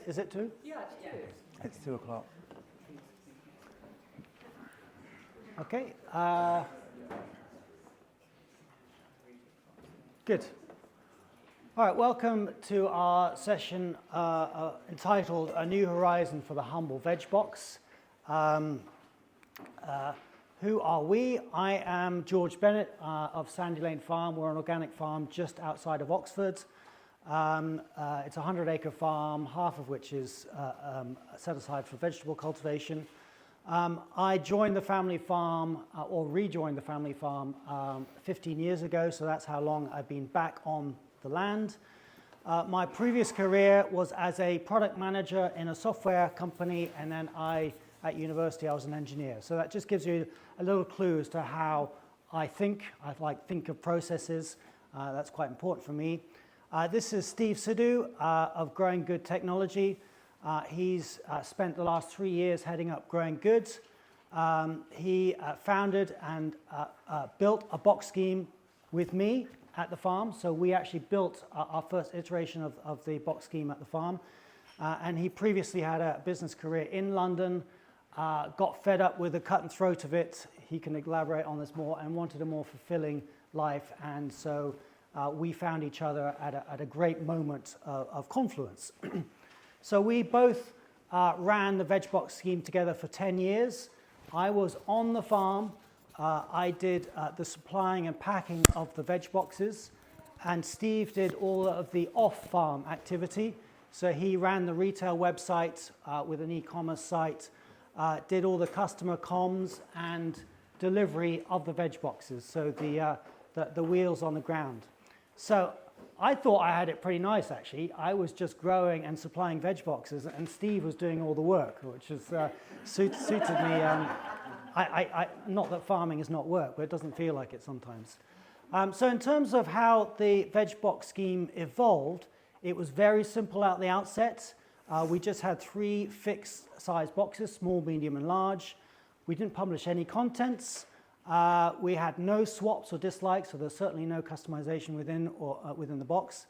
Is it 2? Yeah, It's 2 o'clock. Okay. Good. All right, welcome to our session entitled A New Horizon for the Humble Veg Box. Who are we? I am George Bennett of Sandy Lane Farm. We're an organic farm just outside of Oxford. It's a 100-acre farm, half of which is set aside for vegetable cultivation. I joined the family farm, or rejoined the family farm 15 years ago, so that's how long I've been back on the land. My previous career was as a product manager in a software company, and then at university I was an engineer. So that just gives you a little clue as to how I think of processes. That's quite important for me. This is Steve Sidhu of Growing Good Technology. He's spent the last 3 years heading up Growing Good. He founded and built a box scheme with me at the farm. So we actually built our first iteration of the box scheme at the farm. And he previously had a business career in London, got fed up with the cut and throat of it. He can elaborate on this more, and wanted a more fulfilling life. And so we found each other at a great moment of confluence. So we both ran the veg box scheme together for 10 years. I was on the farm. I did the supplying and packing of the veg boxes, and Steve did all of the off-farm activity. So he ran the retail website with an e-commerce site, did all the customer comms and delivery of the veg boxes, so the wheels on the ground. So I thought I had it pretty nice, actually. I was just growing and supplying veg boxes, and Steve was doing all the work, which is, suited me. Not that farming is not work, but it doesn't feel like it sometimes. So in terms of how the veg box scheme evolved, it was very simple at the outset. We just had 3 fixed size boxes, small, medium, and large. We didn't publish any contents. We had no swaps or dislikes, so there's certainly no customization within the box.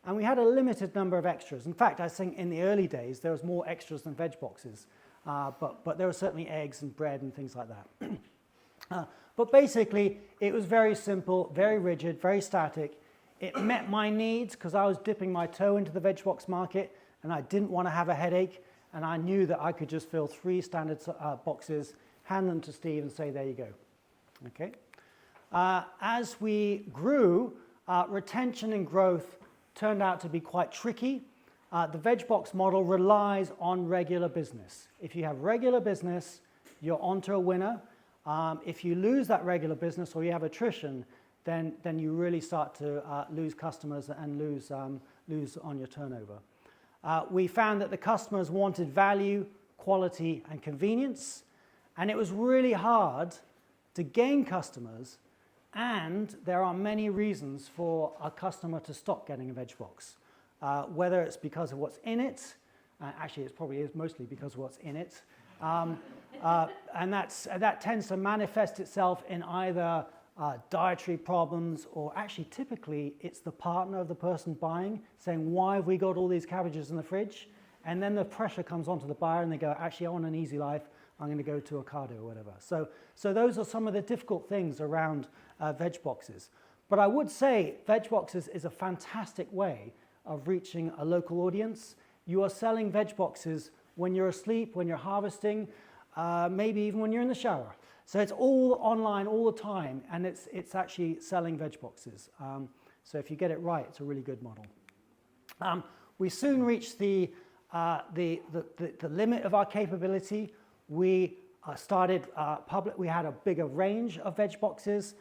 And we had a limited number of extras. In fact, I think in the early days, there was more extras than veg boxes. But there were certainly eggs and bread and things like that. But basically, it was very simple, very rigid, very static. It met my needs because I was dipping my toe into the veg box market, and I didn't want to have a headache. And I knew that I could just fill 3 standard boxes, hand them to Steve, and say, there you go. Okay. As we grew, retention and growth turned out to be quite tricky. The veg box model relies on regular business. If you have regular business, you're onto a winner. If you lose that regular business or you have attrition, then you really start to lose customers and lose on your turnover. We found that the customers wanted value, quality, and convenience, and it was really hard to gain customers, and there are many reasons for a customer to stop getting a veg box. Whether it's because of what's in it, actually it probably is mostly because of what's in it, and that tends to manifest itself in either dietary problems, or actually typically it's the partner of the person buying saying, why have we got all these cabbages in the fridge? And then the pressure comes onto the buyer and they go, actually I want an easy life, I'm going to go to Ocado or whatever. So those are some of the difficult things around veg boxes. But I would say veg boxes is a fantastic way of reaching a local audience. You are selling veg boxes when you're asleep, when you're harvesting, maybe even when you're in the shower. So it's all online all the time, and it's actually selling veg boxes. So if you get it right, it's a really good model. We soon reached the limit of our capability. We we had a bigger range of veg boxes.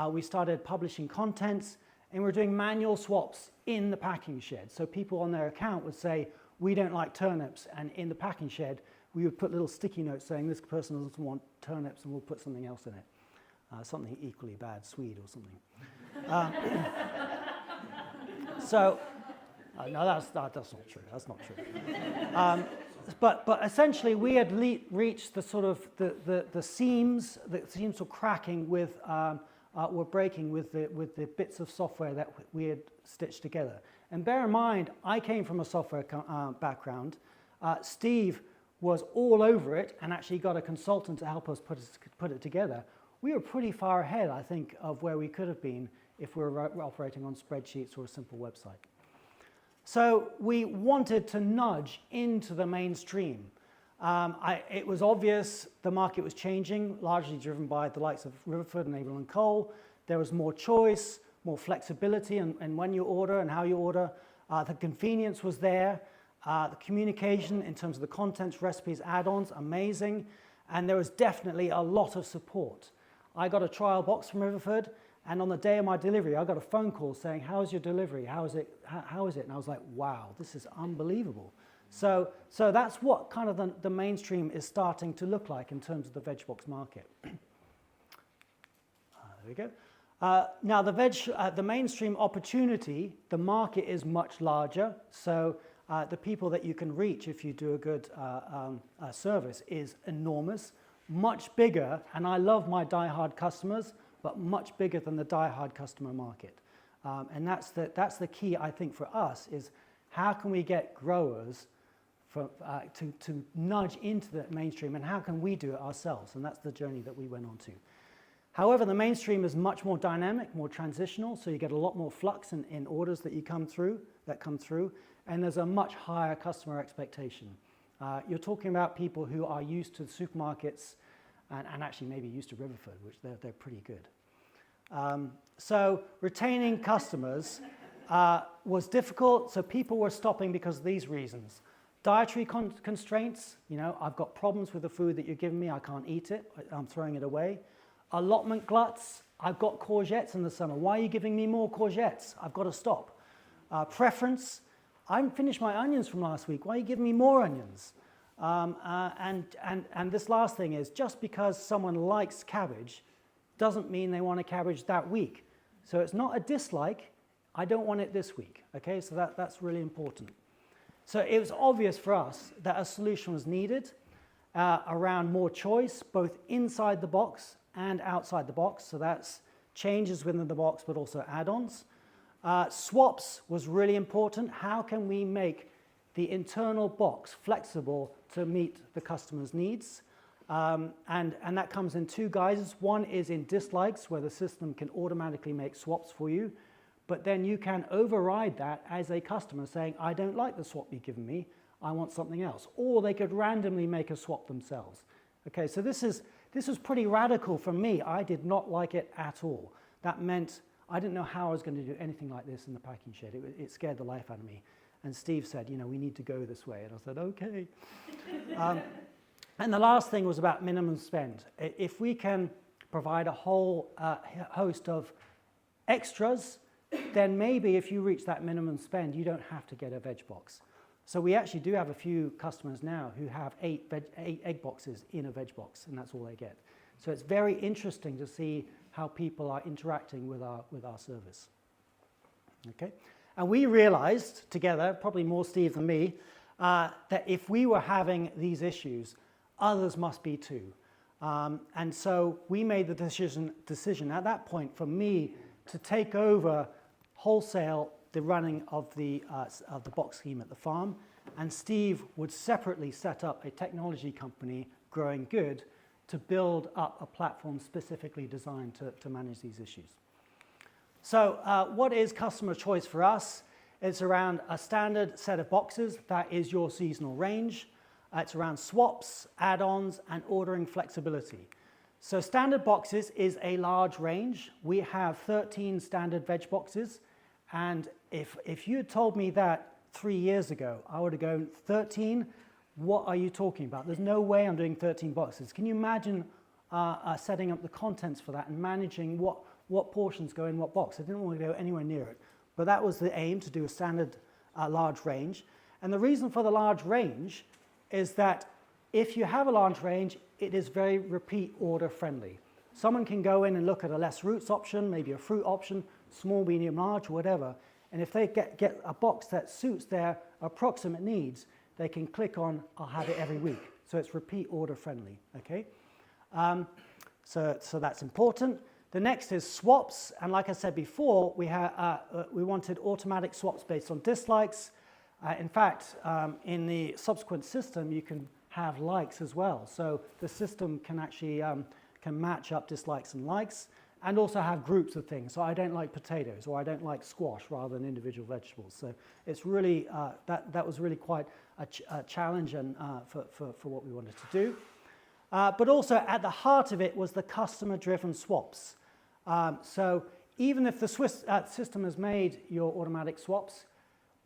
We started publishing contents, and we're doing manual swaps in the packing shed. So people on their account would say, we don't like turnips, and in the packing shed, we would put little sticky notes saying this person doesn't want turnips, and we'll put something else in it, something equally bad, Swede or something. No, that's not true. That's not true. But essentially, we had reached the sort of the seams. The seams were cracking were breaking with the bits of software that we had stitched together. And bear in mind, I came from a software background. Steve was all over it and actually got a consultant to help us put it together. We were pretty far ahead, I think, of where we could have been if we were operating on spreadsheets or a simple website. So we wanted to nudge into the mainstream. It was obvious the market was changing, largely driven by the likes of Riverford and Avon and Cole. There was more choice, more flexibility in when you order and how you order. The convenience was there. The communication in terms of the contents, recipes, add-ons, amazing. And there was definitely a lot of support. I got a trial box from Riverford, and on the day of my delivery, I got a phone call saying, "How's your delivery? How is it?" And I was like, wow, this is unbelievable. So that's what kind of the mainstream is starting to look like in terms of the veg box market. There we go. Now the mainstream opportunity, the market is much larger. So the people that you can reach if you do a good service is enormous, much bigger. And I love my die-hard customers, but much bigger than the die-hard customer market. And that's the key, I think, for us is how can we get growers to nudge into the mainstream, and how can we do it ourselves? And that's the journey that we went on to. However, the mainstream is much more dynamic, more transitional, so you get a lot more flux in orders that come through, and there's a much higher customer expectation. You're talking about people who are used to supermarkets and actually maybe used to Riverford, which they're pretty good. So retaining customers was difficult, so people were stopping because of these reasons. Dietary constraints, I've got problems with the food that you're giving me, I can't eat it, I'm throwing it away. Allotment gluts, I've got courgettes in the summer, why are you giving me more courgettes? I've got to stop. Preference, I haven't finished my onions from last week, why are you giving me more onions? And this last thing is, just because someone likes cabbage doesn't mean they want a cabbage that week. So it's not a dislike, I don't want it this week, okay? So that's really important. So it was obvious for us that a solution was needed around more choice, both inside the box and outside the box. So that's changes within the box, but also add-ons. Swaps was really important. How can we make the internal box flexible to meet the customer's needs? And that comes in two guises. One is in dislikes, where the system can automatically make swaps for you. But then you can override that as a customer saying, I don't like the swap you've given me, I want something else. Or they could randomly make a swap themselves. Okay, so this was pretty radical for me. I did not like it at all. That meant I didn't know how I was going to do anything like this in the packing shed. It scared the life out of me. And Steve said, we need to go this way. And I said, okay. And the last thing was about minimum spend. If we can provide a whole host of extras, then maybe if you reach that minimum spend, you don't have to get a veg box. So we actually do have a few customers now who have 8 egg boxes in a veg box, and that's all they get. So it's very interesting to see how people are interacting with our service. Okay? And we realized together, probably more Steve than me, that if we were having these issues, others must be too. And so we made the decision at that point for me to take over wholesale the running of the box scheme at the farm, and Steve would separately set up a technology company, Growing Good, to build up a platform specifically designed to manage these issues. So what is customer choice for us? It's around a standard set of boxes that is your seasonal range. It's around swaps, add-ons, and ordering flexibility. So standard boxes is a large range. We have 13 standard veg boxes. And if you had told me that 3 years ago, I would have gone, 13? What are you talking about? There's no way I'm doing 13 boxes. Can you imagine setting up the contents for that and managing what portions go in what box? I didn't want to go anywhere near it. But that was the aim, to do a standard large range. And the reason for the large range is that if you have a large range, it is very repeat order friendly. Someone can go in and look at a less roots option, maybe a fruit option, small, medium, large, or whatever. And if they get a box that suits their approximate needs, they can click on, I'll have it every week. So it's repeat order friendly, okay? So that's important. The next is swaps. And like I said before, we wanted automatic swaps based on dislikes. In fact, in the subsequent system, you can have likes as well. So the system can actually can match up dislikes and likes, and also have groups of things. So I don't like potatoes, or I don't like squash, rather than individual vegetables. So it's really, that was really quite a challenge and, for what we wanted to do. But also at the heart of it was the customer-driven swaps. So even if the system has made your automatic swaps,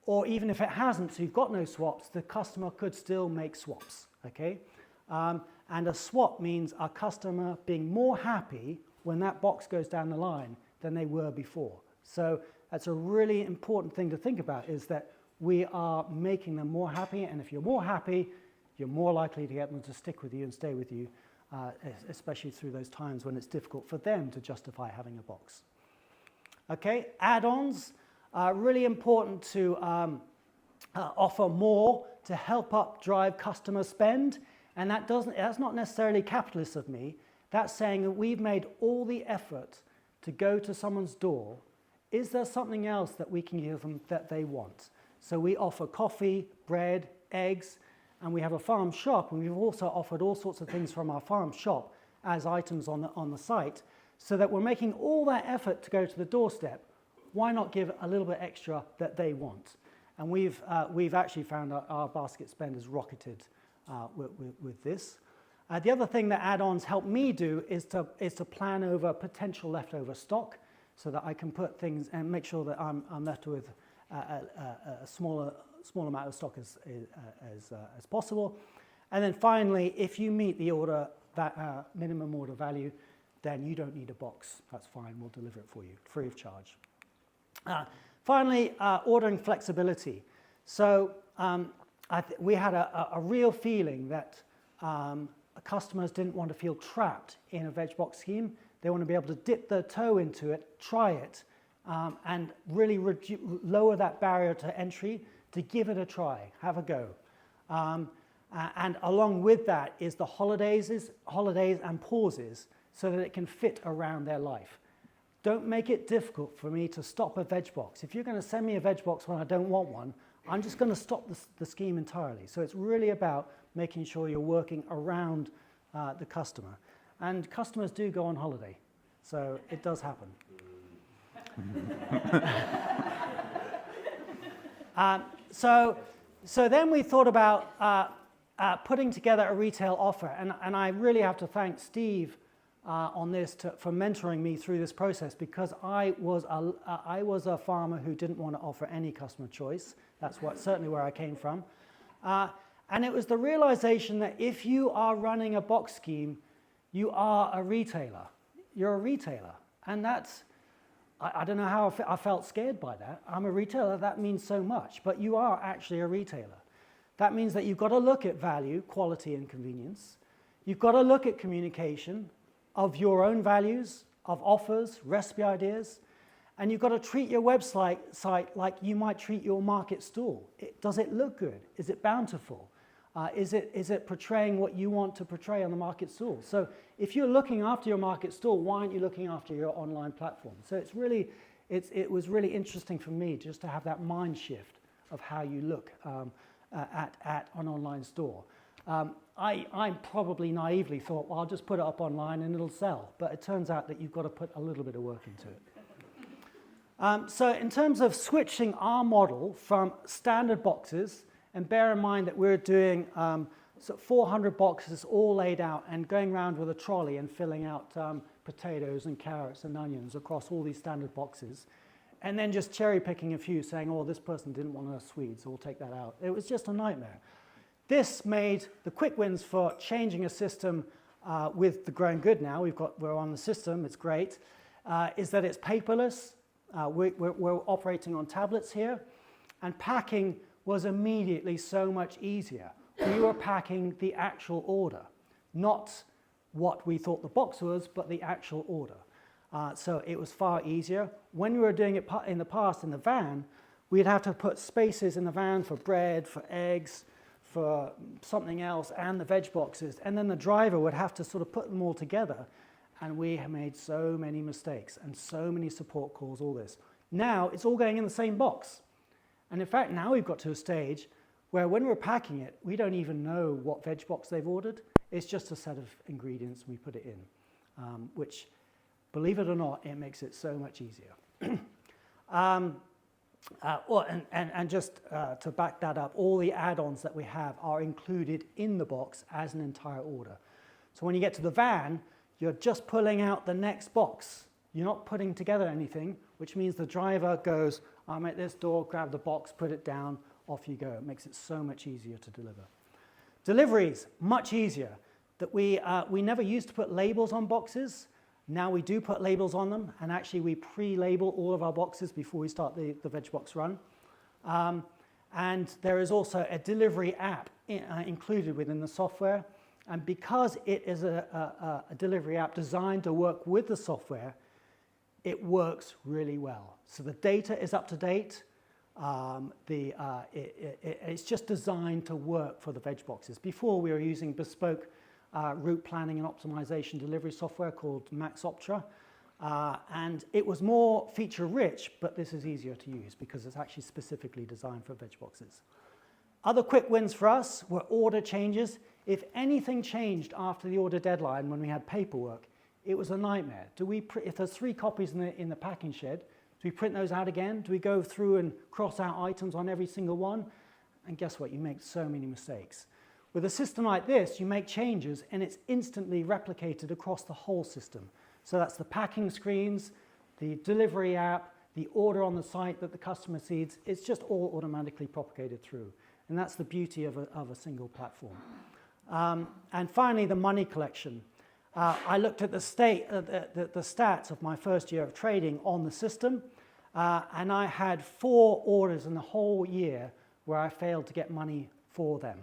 or even if it hasn't, so you've got no swaps, the customer could still make swaps, okay? And a swap means a customer being more happy when that box goes down the line than they were before. So that's a really important thing to think about, is that we are making them more happy, and if you're more happy, you're more likely to get them to stick with you and stay with you, especially through those times when it's difficult for them to justify having a box. Okay, add-ons are really important to offer more to help up drive customer spend, and that's not necessarily capitalist of me. That's saying that we've made all the effort to go to someone's door. Is there something else that we can give them that they want? So we offer coffee, bread, eggs, and we have a farm shop, and we've also offered all sorts of things from our farm shop as items on the site, so that we're making all that effort to go to the doorstep. Why not give a little bit extra that they want? And we've actually found our basket spend has rocketed with this. The other thing that add-ons help me do is to plan over potential leftover stock, so that I can put things and make sure that I'm left with a small amount of stock as possible. And then finally, if you meet the minimum order value, then you don't need a box. That's fine. We'll deliver it for you free of charge. Finally, ordering flexibility. So we had a real feeling that customers didn't want to feel trapped in a veg box scheme. They want to be able to dip their toe into it, try it, and really lower that barrier to entry to give it a try, have a go. And along with that is the holidays and pauses, so that it can fit around their life. Don't make it difficult for me to stop a veg box. If you're going to send me a veg box when I don't want one, I'm just going to stop the scheme entirely. So it's really about making sure you're working around the customer. And customers do go on holiday, so it does happen. So then we thought about putting together a retail offer, and I really have to thank Steve on this for mentoring me through this process, because I was a farmer who didn't want to offer any customer choice. That's certainly where I came from. And it was the realization that if you are running a box scheme, you are a retailer. You're a retailer. And that's, I don't know how I felt scared by that. I'm a retailer, that means so much, but you are actually a retailer. That means that you've got to look at value, quality, and convenience. You've got to look at communication of your own values, of offers, recipe ideas, and you've got to treat your website like you might treat your market stall. Does it look good? Is it bountiful? Is it portraying what you want to portray on the market stall? So if you're looking after your market stall, why aren't you looking after your online platform? So it was really interesting for me just to have that mind shift of how you look at an online store. I probably naively thought, well, I'll just put it up online and it'll sell. But it turns out that you've got to put a little bit of work into it. So in terms of switching our model from standard boxes, and bear in mind that we're doing 400 boxes all laid out and going around with a trolley and filling out potatoes and carrots and onions across all these standard boxes, and then just cherry picking a few saying, oh, this person didn't want a Swede, so we'll take that out. It was just a nightmare. This made the quick wins for changing a system with the Growing Good now. We're on the system, it's great, is that it's paperless. We're operating on tablets here, and packing was immediately so much easier. We were packing the actual order, not what we thought the box was, but the actual order. So it was far easier. When we were doing it in the past in the van, we'd have to put spaces in the van for bread, for eggs, for something else, and the veg boxes. And then the driver would have to sort of put them all together. And we have made so many mistakes and so many support calls, all this. Now it's all going in the same box. And in fact, now we've got to a stage where when we're packing it, we don't even know what veg box they've ordered. It's just a set of ingredients and we put it in, which, believe it or not, it makes it so much easier. Just to back that up, all the add-ons that we have are included in the box as an entire order. So when you get to the van, you're just pulling out the next box. You're not putting together anything, which means the driver goes, I'm at this door, grab the box, put it down, off you go. It makes it so much easier to deliver. Deliveries, much easier. That we never used to put labels on boxes. Now we do put labels on them, and actually we pre-label all of our boxes before we start the veg box run. And there is also a delivery app included within the software. And because it is a delivery app designed to work with the software, it works really well. So the data is up to date. It's just designed to work for the veg boxes. Before we were using bespoke route planning and optimization delivery software called MaxOptra. And it was more feature rich, but this is easier to use because it's actually specifically designed for veg boxes. Other quick wins for us were order changes. If anything changed after the order deadline when we had paperwork, it was a nightmare. If there's 3 copies in the packing shed, do we print those out again? Do we go through and cross out items on every single one? And guess what? You make so many mistakes. With a system like this, you make changes and it's instantly replicated across the whole system. So that's the packing screens, the delivery app, the order on the site that the customer sees. It's just all automatically propagated through. And that's the beauty of a single platform. And finally, the money collection. I looked at the stats of my first year of trading on the system, and I had 4 orders in the whole year where I failed to get money for them.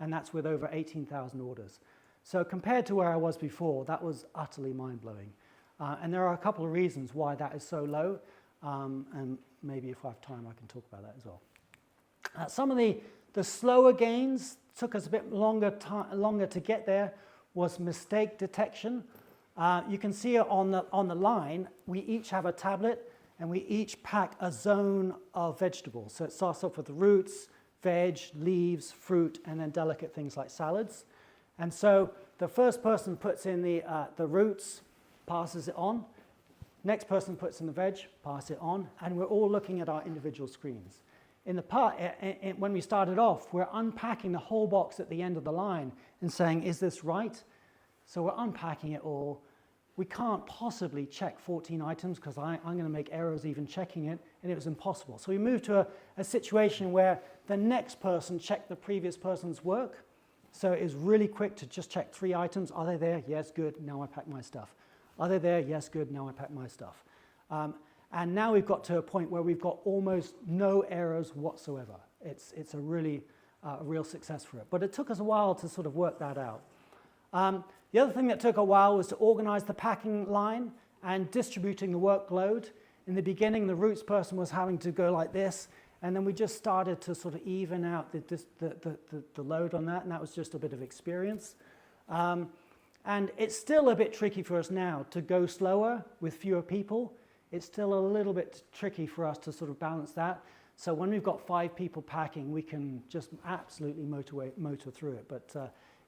And that's with over 18,000 orders. So compared to where I was before, that was utterly mind-blowing. And there are a couple of reasons why that is so low, and maybe if I have time I can talk about that as well. Some of the slower gains took us a bit longer to get there was mistake detection. You can see it on the line. We each have a tablet and we each pack a zone of vegetables. So it starts off with the roots, veg, leaves, fruit, and then delicate things like salads. And so the first person puts in the roots, passes it on. Next person puts in the veg, pass it on, and we're all looking at our individual screens. When we started off, we're unpacking the whole box at the end of the line and saying, is this right? So we're unpacking it all. We can't possibly check 14 items because I'm going to make errors even checking it, and it was impossible. So we moved to a situation where the next person checked the previous person's work. So it was really quick to just check 3 items. Are they there? Yes, good. Now I pack my stuff. Are they there? Yes, good. Now I pack my stuff. And now we've got to a point where we've got almost no errors whatsoever. It's a real success for it. But it took us a while to sort of work that out. The other thing that took a while was to organize the packing line and distributing the workload. In the beginning, the roots person was having to go like this, and then we just started to sort of even out the load on that, and that was just a bit of experience. And it's still a bit tricky for us now to go slower with fewer people. It's still a little bit tricky for us to sort of balance that. So when we've got 5 people packing, we can just absolutely motor through it. But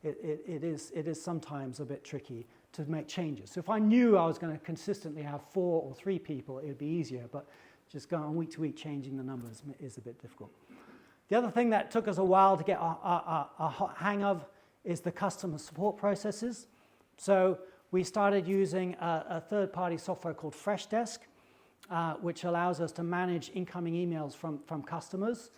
it is sometimes a bit tricky to make changes. So if I knew I was going to consistently have 4 or 3 people, it would be easier. But just going week to week changing the numbers is a bit difficult. The other thing that took us a while to get a hang of is the customer support processes. So we started using a third-party software called Freshdesk, which allows us to manage incoming emails from customers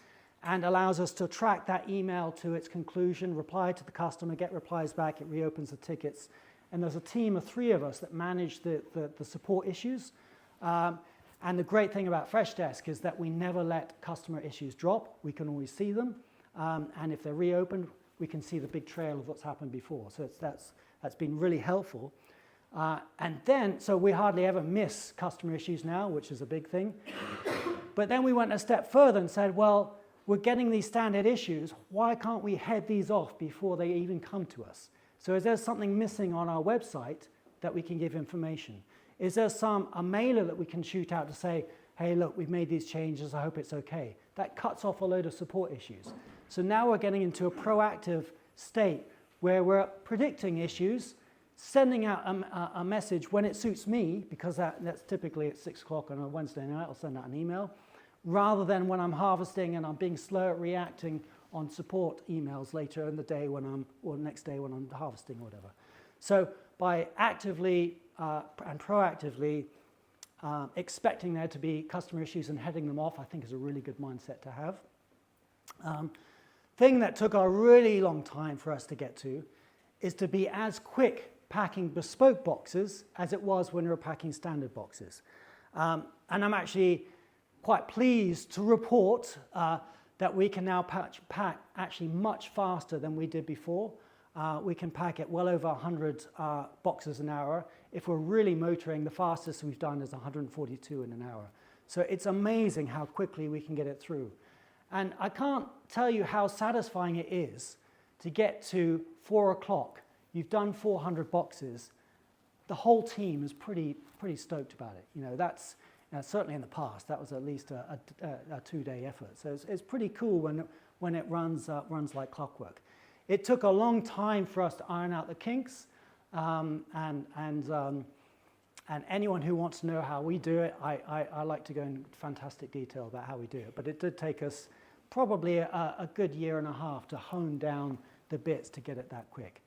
and allows us to track that email to its conclusion, reply to the customer, get replies back, it reopens the tickets. And there's a team of 3 of us that manage the support issues. And the great thing about Freshdesk is that we never let customer issues drop. We can always see them. And if they're reopened, we can see the big trail of what's happened before. So that's been really helpful. So we hardly ever miss customer issues now, which is a big thing. But then we went a step further and said, well, we're getting these standard issues. Why can't we head these off before they even come to us? So is there something missing on our website that we can give information? Is there a mailer that we can shoot out to say, hey, look, we've made these changes, I hope it's okay. That cuts off a load of support issues. So now we're getting into a proactive state where we're predicting issues, sending out a message when it suits me, because that's typically at 6 o'clock on a Wednesday night, I'll send out an email, rather than when I'm harvesting and I'm being slow at reacting on support emails later in the day or next day when I'm harvesting or whatever. So by actively and proactively expecting there to be customer issues and heading them off, I think is a really good mindset to have. Thing that took a really long time for us to get to is to be as quick packing bespoke boxes as it was when we were packing standard boxes. And I'm actually quite pleased to report that we can now pack actually much faster than we did before. We can pack at well over 100 boxes an hour. If we're really motoring, the fastest we've done is 142 in an hour. So it's amazing how quickly we can get it through. And I can't tell you how satisfying it is to get to 4 o'clock. You've done 400 boxes. The whole team is pretty stoked about it. You know, that's certainly in the past. That was at least a 2-day effort. So it's pretty cool when it runs like clockwork. It took a long time for us to iron out the kinks, and anyone who wants to know how we do it, I like to go in fantastic detail about how we do it. But it did take us probably a good year and a half to hone down the bits to get it that quick.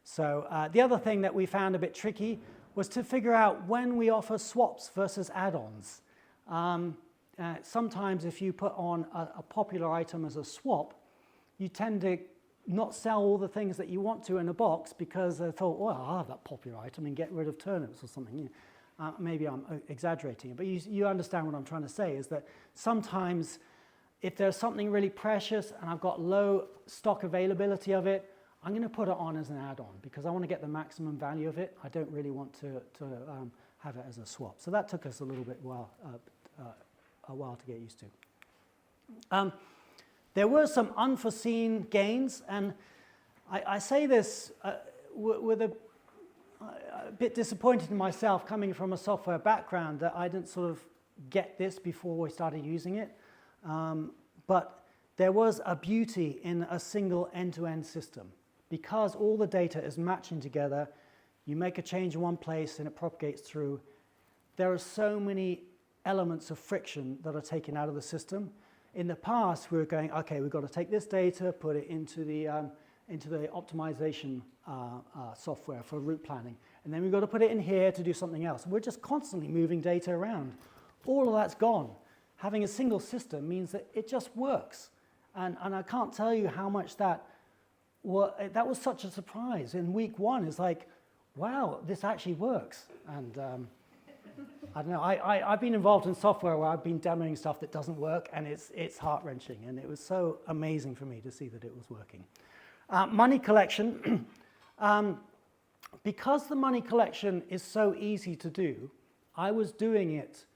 So the other thing that we found a bit tricky was to figure out when we offer swaps versus add-ons. Sometimes if you put on a popular item as a swap, you tend to not sell all the things that you want to in a box because they thought, well, I'll have that popular item and get rid of turnips or something. Maybe I'm exaggerating, but you understand what I'm trying to say, is that sometimes if there's something really precious and I've got low stock availability of it, I'm going to put it on as an add-on because I want to get the maximum value of it. I don't really want to have it as a swap. So that took us a little bit a while to get used to. There were some unforeseen gains, and I say this with a bit disappointed in myself coming from a software background that I didn't sort of get this before we started using it. But there was a beauty in a single end-to-end system. Because all the data is matching together, you make a change in one place and it propagates through. There are so many elements of friction that are taken out of the system. In the past, we were going, okay, we've got to take this data, put it into the optimization software for route planning, and then we've got to put it in here to do something else. We're just constantly moving data around. All of that's gone. Having a single system means that it just works. And I can't tell you how much that was such a surprise. In week one, it's like, wow, this actually works. And I don't know, I've been involved in software where I've been demoing stuff that doesn't work, and it's heart-wrenching. And it was so amazing for me to see that it was working. Money collection. Because the money collection is so easy to do, I was doing it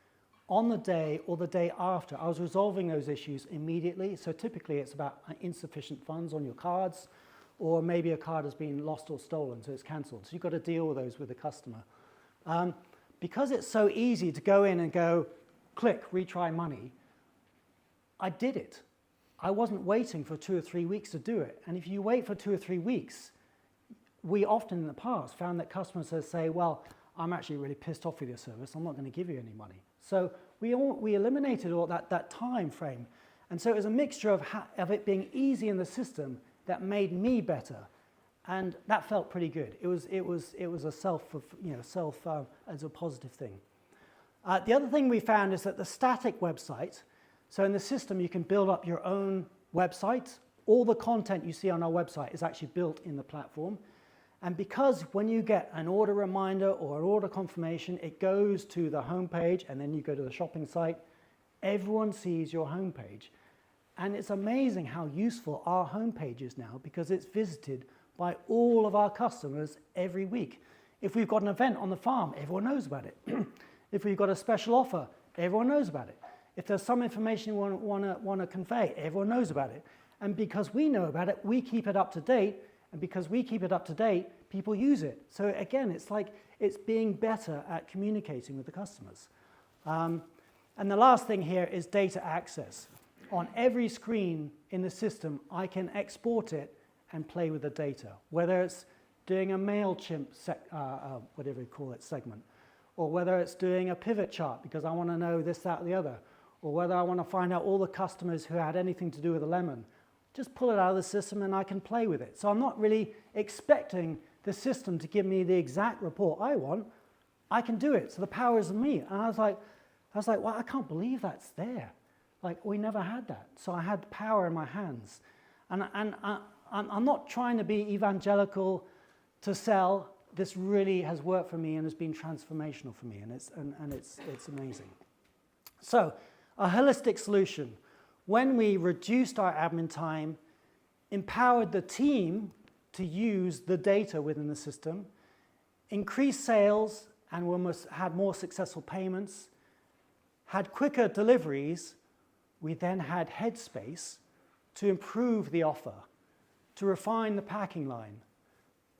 on the day or the day after. I was resolving those issues immediately. So typically it's about insufficient funds on your cards, or maybe a card has been lost or stolen, so it's cancelled. So you've got to deal with those with the customer. Because it's so easy to go in and go, click, retry money, I did it. I wasn't waiting for 2 or 3 weeks to do it. And if you wait for 2 or 3 weeks, we often in the past found that customers say, well, I'm actually really pissed off with your service. I'm not going to give you any money. So we eliminated all that time frame. And so it was a mixture of it being easy in the system that made me better. And that felt pretty good. It was a self as a positive thing. The other thing we found is that the static website, so in the system you can build up your own website. All the content you see on our website is actually built in the platform. And because when you get an order reminder or an order confirmation, it goes to the homepage and then you go to the shopping site, everyone sees your homepage. And it's amazing how useful our homepage is now because it's visited by all of our customers every week. If we've got an event on the farm, everyone knows about it. If we've got a special offer, everyone knows about it. If there's some information you want to convey, everyone knows about it. And because we know about it, we keep it up to date. And because we keep it up to date, people use it. So again, it's like it's being better at communicating with the customers. And the last thing here is data access. On every screen in the system, I can export it and play with the data, whether it's doing a MailChimp, whatever you call it, segment, or whether it's doing a pivot chart because I want to know this, that, or the other, or whether I want to find out all the customers who had anything to do with a lemon. Just pull it out of the system and I can play with it. So I'm not really expecting the system to give me the exact report I want. I can do it. So the power is in me. And I was like, well, I can't believe that's there. Like, we never had that. So I had power in my hands. And I'm not trying to be evangelical to sell. This really has worked for me and has been transformational for me, and it's amazing. So, a holistic solution. When we reduced our admin time, empowered the team to use the data within the system, increased sales and had more successful payments, had quicker deliveries, we then had headspace to improve the offer, to refine the packing line,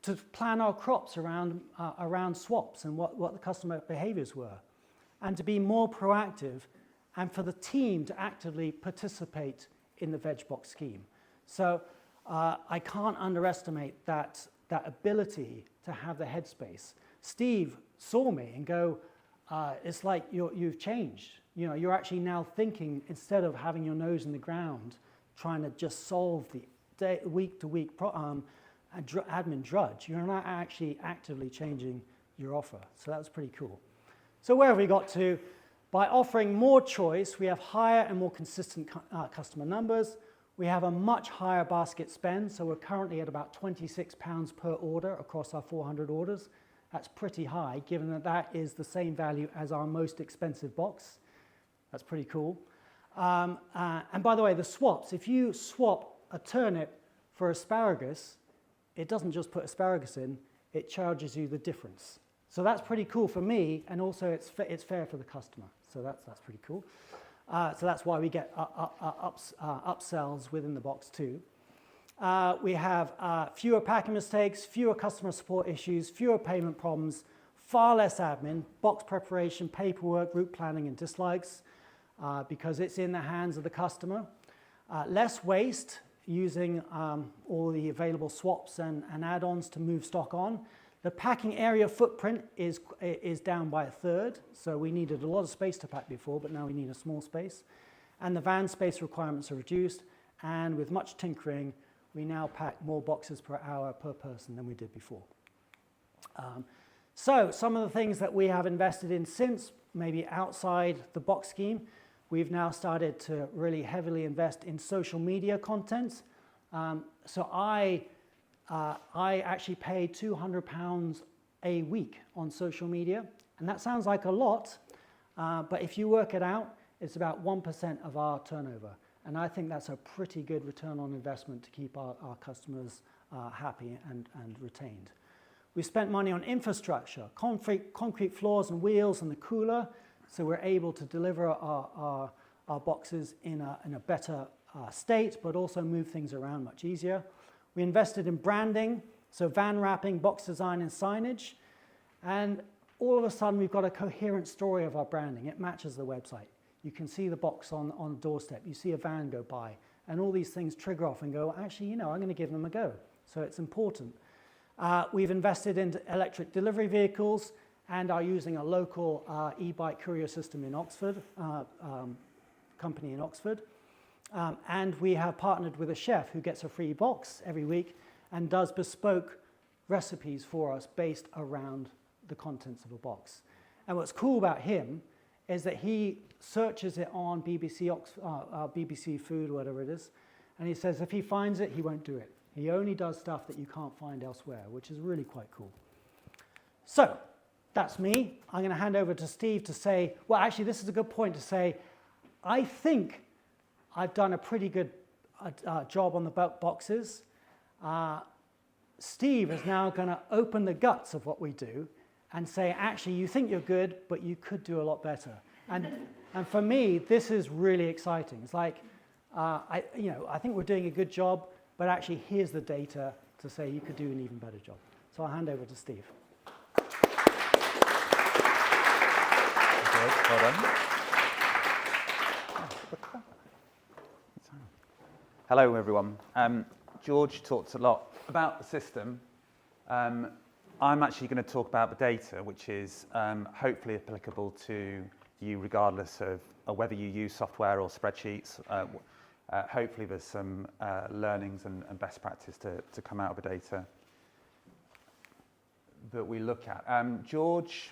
to plan our crops around swaps and what the customer behaviors were, and to be more proactive, and for the team to actively participate in the veg box scheme. So I can't underestimate that ability to have the headspace. Steve saw me and go, it's like you've changed. You know, you're actually now thinking, instead of having your nose in the ground, trying to just solve the week-to-week admin drudge, you're not actually actively changing your offer. So that was pretty cool. So where have we got to? By offering more choice, we have higher and more consistent customer numbers. We have a much higher basket spend, so we're currently at about £26 per order across our 400 orders. That's pretty high, given that that is the same value as our most expensive box. That's pretty cool. And by the way, the swaps, if you swap a turnip for asparagus, it doesn't just put asparagus in, it charges you the difference. So that's pretty cool for me, and also it's fair for the customer. So that's pretty cool. So that's why we get upsells within the box too. We have fewer packing mistakes, fewer customer support issues, fewer payment problems, far less admin, box preparation, paperwork, route planning, and dislikes, because it's in the hands of the customer. Less waste, using all the available swaps and add-ons to move stock on. The packing area footprint is down by 1/3, so we needed a lot of space to pack before, but now we need a small space. And the van space requirements are reduced, and with much tinkering, we now pack more boxes per hour per person than we did before. So some of the things that we have invested in since, maybe outside the box scheme, we've now started to really heavily invest in social media content. So I actually pay £200 a week on social media, and that sounds like a lot, but if you work it out, it's about 1% of our turnover, and I think that's a pretty good return on investment to keep our customers happy and retained. We spent money on infrastructure, concrete floors and wheels and the cooler, so we're able to deliver our boxes in a better state, but also move things around much easier. We invested in branding, so van wrapping, box design, and signage. And all of a sudden, we've got a coherent story of our branding. It matches the website. You can see the box on the doorstep. You see a van go by. And all these things trigger off and go, actually, you know, I'm going to give them a go. So it's important. We've invested in electric delivery vehicles and are using a local e-bike courier system in Oxford, company in Oxford. And we have partnered with a chef who gets a free box every week and does bespoke recipes for us based around the contents of a box. And what's cool about him is that he searches it on BBC Food, whatever it is, and he says if he finds it, he won't do it. He only does stuff that you can't find elsewhere, which is really quite cool. So that's me. I'm going to hand over to Steve to say, well, actually, this is a good point to say, I think I've done a pretty good job on the boxes. Steve is now going to open the guts of what we do and say, actually, you think you're good, but you could do a lot better. And for me, this is really exciting. It's like, I think we're doing a good job, but actually, here's the data to say you could do an even better job. So I'll hand over to Steve. Okay, well done. Hello, everyone. George talked a lot about the system. I'm actually going to talk about the data, which is hopefully applicable to you regardless of whether you use software or spreadsheets. Hopefully there's some learnings and best practice to come out of the data that we look at. George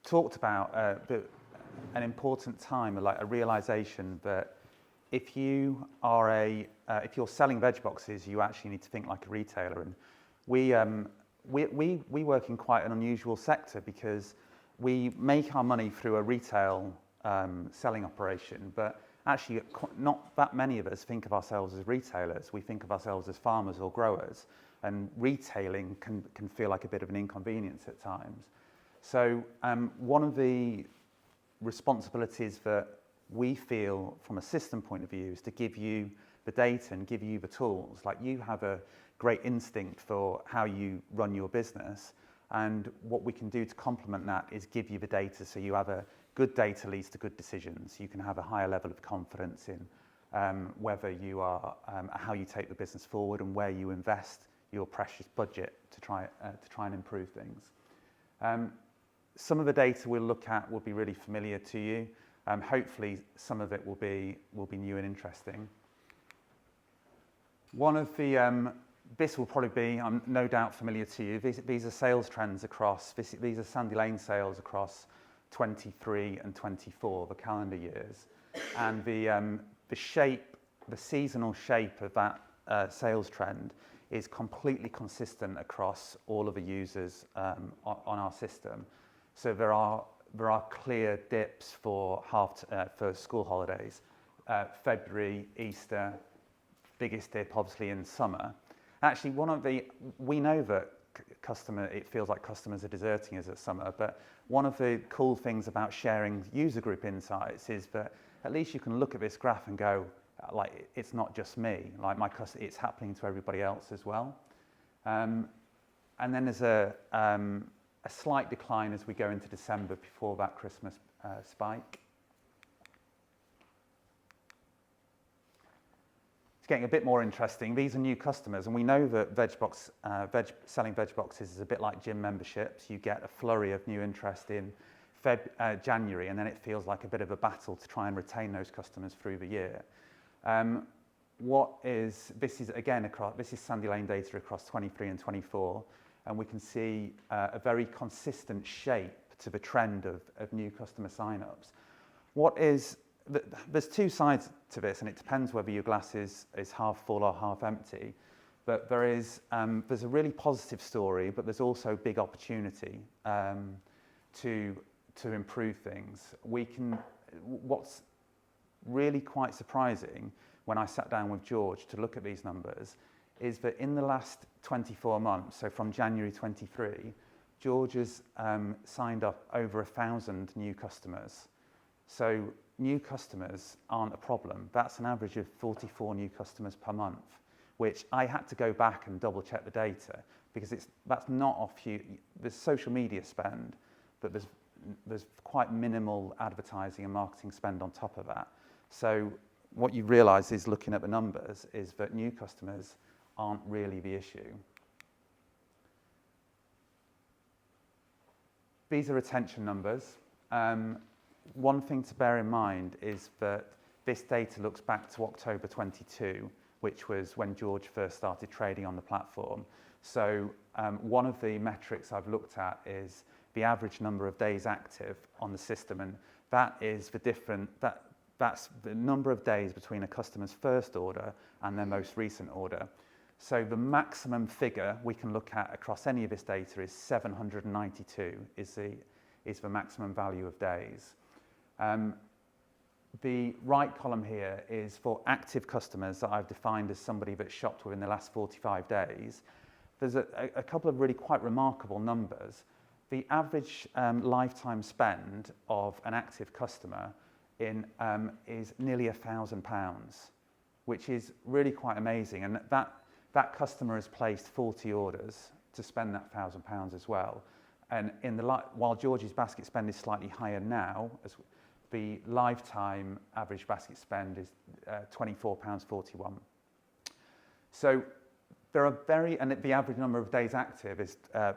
talked about an important time, like a realization that if you are if you're selling veg boxes, you actually need to think like a retailer. And we work in quite an unusual sector because we make our money through a retail selling operation, but actually not that many of us think of ourselves as retailers. We think of ourselves as farmers or growers, and retailing can feel like a bit of an inconvenience at times. So one of the responsibilities that we feel from a system point of view is to give you the data and give you the tools. Like, you have a great instinct for how you run your business, and what we can do to complement that is give you the data, so you have a good data leads to good decisions. You can have a higher level of confidence in whether you are how you take the business forward and where you invest your precious budget to try and improve things. Some of the data we'll look at will be really familiar to you. Hopefully some of it will be new and interesting. One of the this will probably be no doubt familiar to you. These are sales trends across these are Sandy Lane sales across 23 and 24, the calendar years, and the shape, the seasonal shape of that sales trend is completely consistent across all of the users on our system. So there are clear dips for for school holidays, February, Easter, biggest dip obviously in summer. Actually, we know that it feels like customers are deserting us at summer, but one of the cool things about sharing user group insights is that at least you can look at this graph and go, like, it's not just me, like it's happening to everybody else as well. And then there's a slight decline as we go into December before that Christmas spike. It's getting a bit more interesting. These are new customers, and we know that selling veg boxes is a bit like gym memberships. You get a flurry of new interest in January, and then it feels like a bit of a battle to try and retain those customers through the year. This is Sandy Lane data across 23 and 24, and we can see a very consistent shape to the trend of new customer sign-ups. There's two sides to this, and it depends whether your glass is half full or half empty. But there's a really positive story, but there's also big opportunity to improve things. What's really quite surprising when I sat down with George to look at these numbers is that in the last 24 months, so from January 23, George has signed up over 1,000 new customers. So new customers aren't a problem. That's an average of 44 new customers per month, which I had to go back and double check the data, because that's not off you. There's social media spend, but there's quite minimal advertising and marketing spend on top of that. So what you realise is, looking at the numbers, is that new customers aren't really the issue. These are retention numbers. One thing to bear in mind is that this data looks back to October 22, which was when George first started trading on the platform. So one of the metrics I've looked at is the average number of days active on the system, and that is that's the number of days between a customer's first order and their most recent order. So the maximum figure we can look at across any of this data is 792 is the maximum value of days. The right column here is for active customers that I've defined as somebody that's shopped within the last 45 days. There's a couple of really quite remarkable numbers. The average lifetime spend of an active customer is nearly £1,000, which is really quite amazing. And that customer has placed 40 orders to spend that £1,000 as well. And while George's basket spend is slightly higher now, the lifetime average basket spend is £24.41. So there are and the average number of days active is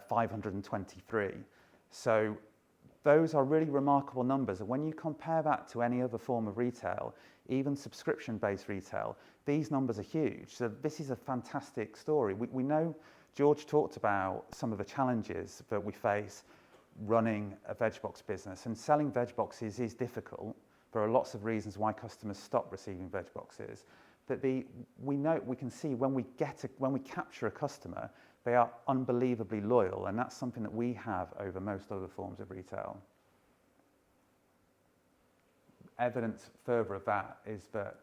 523. So those are really remarkable numbers. And when you compare that to any other form of retail, even subscription-based retail, these numbers are huge. So this is a fantastic story. We know George talked about some of the challenges that we face running a veg box business, and selling veg boxes is difficult. There are lots of reasons why customers stop receiving veg boxes. But we can see when we capture a customer, they are unbelievably loyal, and that's something that we have over most other forms of retail. Evidence further of that is that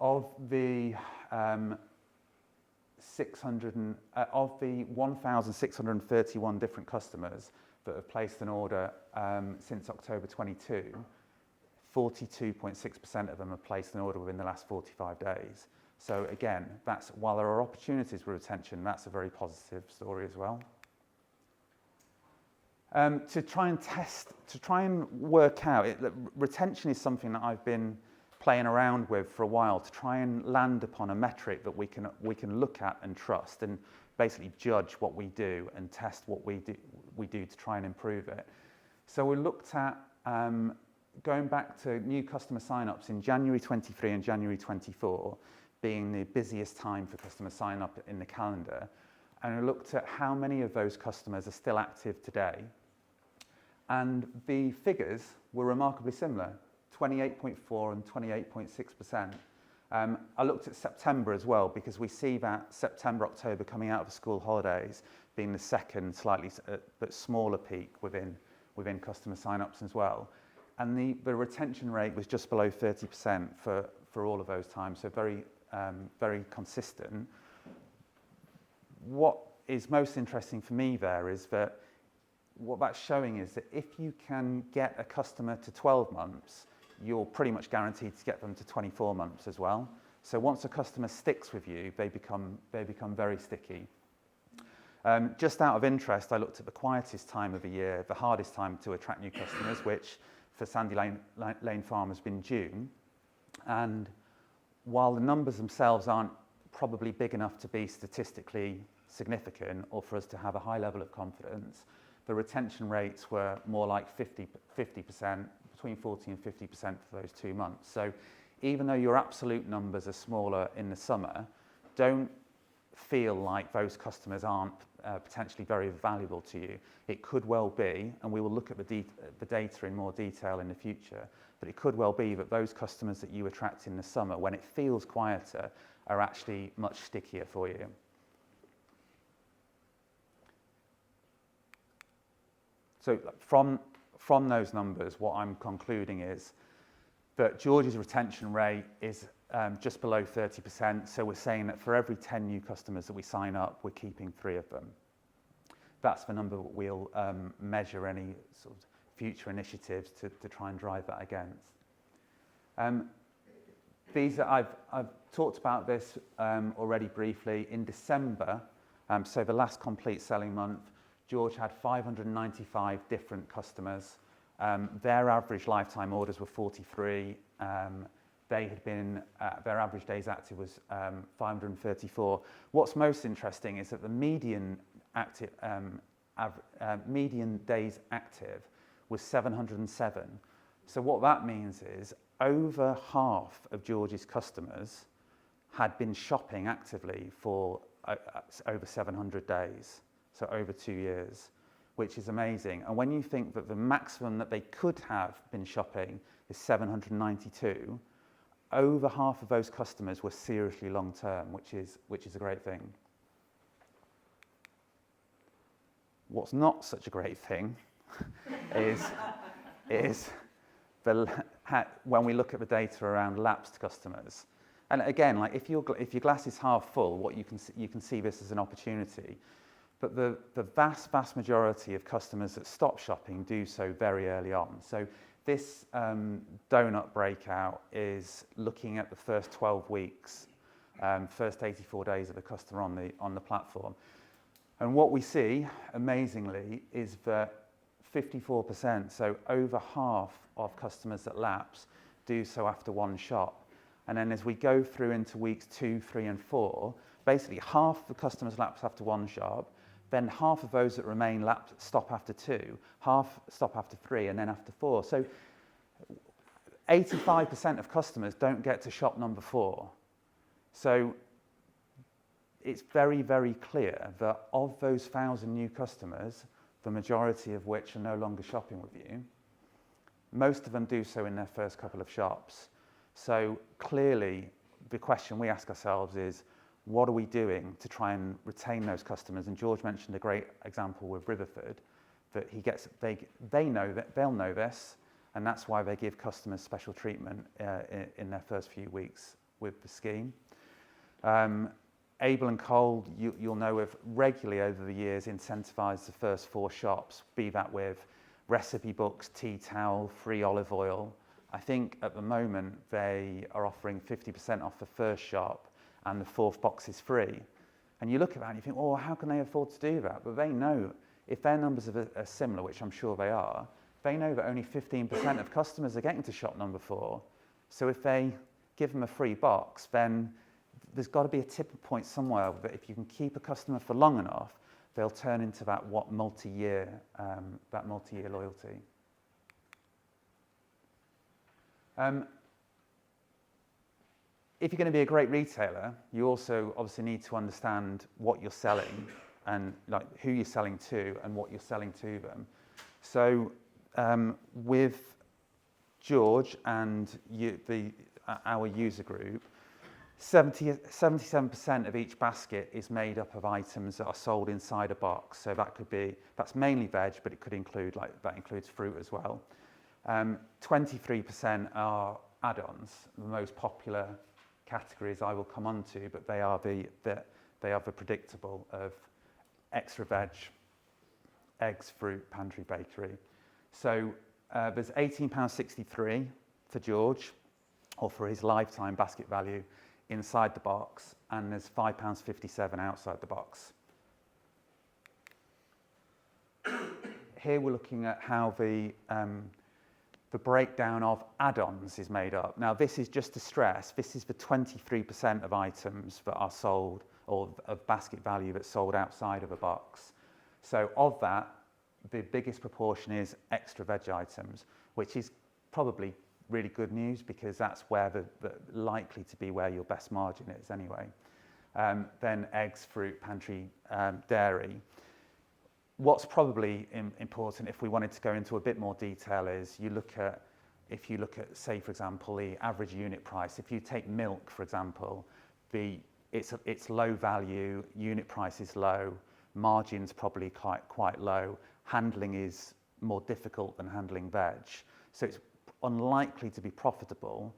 of the 1,631 different customers that have placed an order since October 22, 42.6% of them have placed an order within the last 45 days. So again, while there are opportunities for retention, that's a very positive story as well. To try and work out, retention is something that I've been playing around with for a while to try and land upon a metric that we can look at and trust, and basically judge what we do and test what we do to try and improve it. So we looked at going back to new customer sign-ups in January 23 and January 24 being the busiest time for customer sign-up in the calendar, and we looked at how many of those customers are still active today. And the figures were remarkably similar, 28.4% and 28.6%. I looked at September as well, because we see that September, October coming out of the school holidays being the second slightly but smaller peak within customer sign-ups as well. And the retention rate was just below 30% for all of those times, so very, very consistent. What is most interesting for me there is that what that's showing is that if you can get a customer to 12 months, you're pretty much guaranteed to get them to 24 months as well. So once a customer sticks with you, they become very sticky. Just out of interest, I looked at the quietest time of the year, the hardest time to attract new customers, which for Sandy Lane Farm has been June. And while the numbers themselves aren't probably big enough to be statistically significant or for us to have a high level of confidence, the retention rates were more like 50%, between 40 and 50% for those 2 months. So even though your absolute numbers are smaller in the summer, don't feel like those customers aren't potentially very valuable to you. It could well be, and we will look at the data in more detail in the future, but it could well be that those customers that you attract in the summer, when it feels quieter, are actually much stickier for you. So from those numbers, what I'm concluding is that George's retention rate is just below 30%. So we're saying that for every 10 new customers that we sign up, we're keeping 3 of them. That's the number that we'll measure any sort of future initiatives to try and drive that against. I've talked about this already briefly. In December, so the last complete selling month, George had 595 different customers. Their average lifetime orders were 43. They had been, their average days active was 534. What's most interesting is that the median days active was 707. So what that means is over half of George's customers had been shopping actively for over 700 days. So over 2 years, which is amazing. And when you think that the maximum that they could have been shopping is 792, over half of those customers were seriously long-term, which is a great thing. What's not such a great thing is when we look at the data around lapsed customers. And again, like if your glass is half full, what you can see this as an opportunity. But the vast majority of customers that stop shopping do so very early on. So this donut breakout is looking at the first 12 weeks, first 84 days of a customer on the platform. And what we see, amazingly, is that 54%, so over half of customers that lapse do so after one shop. And then as we go through into weeks 2, 3 and 4, basically half the customers lapse after one shop, then half of those that remain stop after 2, half stop after 3 and then after 4. So 85% of customers don't get to shop number 4. So it's very, very clear that of those 1,000 new customers, the majority of which are no longer shopping with you, most of them do so in their first couple of shops. So clearly, the question we ask ourselves is, what are we doing to try and retain those customers? And George mentioned a great example with Riverford, that they know that they'll know this, and that's why they give customers special treatment in their first few weeks with the scheme. Able and Cold, you'll know, have regularly over the years incentivised the first 4 shops, be that with recipe books, tea towel, free olive oil. I think at the moment they are offering 50% off the first shop and the 4th box is free. And you look at that and you think, oh, how can they afford to do that? But they know, if their numbers are similar, which I'm sure they are, they know that only 15% of customers are getting to shop number 4. So if they give them a free box, then there's got to be a tipping point somewhere that if you can keep a customer for long enough, they'll turn into that multi-year loyalty. If you're going to be a great retailer, you also obviously need to understand what you're selling and like who you're selling to and what you're selling to them. So with George and our user group, 77% of each basket is made up of items that are sold inside a box. So that's mainly veg, but it could include, that includes fruit as well. 23% are add-ons, the most popular categories I will come on to, but they are the predictable of extra veg, eggs, fruit, pantry, bakery. So there's £18.63 for George, or for his lifetime basket value inside the box, and there's £5.57 outside the box. Here we're looking at how the breakdown of add-ons is made up. Now this is just to stress, this is the 23% of items that are sold, or of basket value that's sold outside of a box. So of that, the biggest proportion is extra veg items, which is probably really good news because that's where the likely to be where your best margin is anyway. Then eggs, fruit, pantry, dairy. What's probably important if we wanted to go into a bit more detail is if you look at, say, for example, the average unit price. If you take milk, for example, it's low value, unit price is low, margin's probably quite low, handling is more difficult than handling veg. So it's unlikely to be profitable,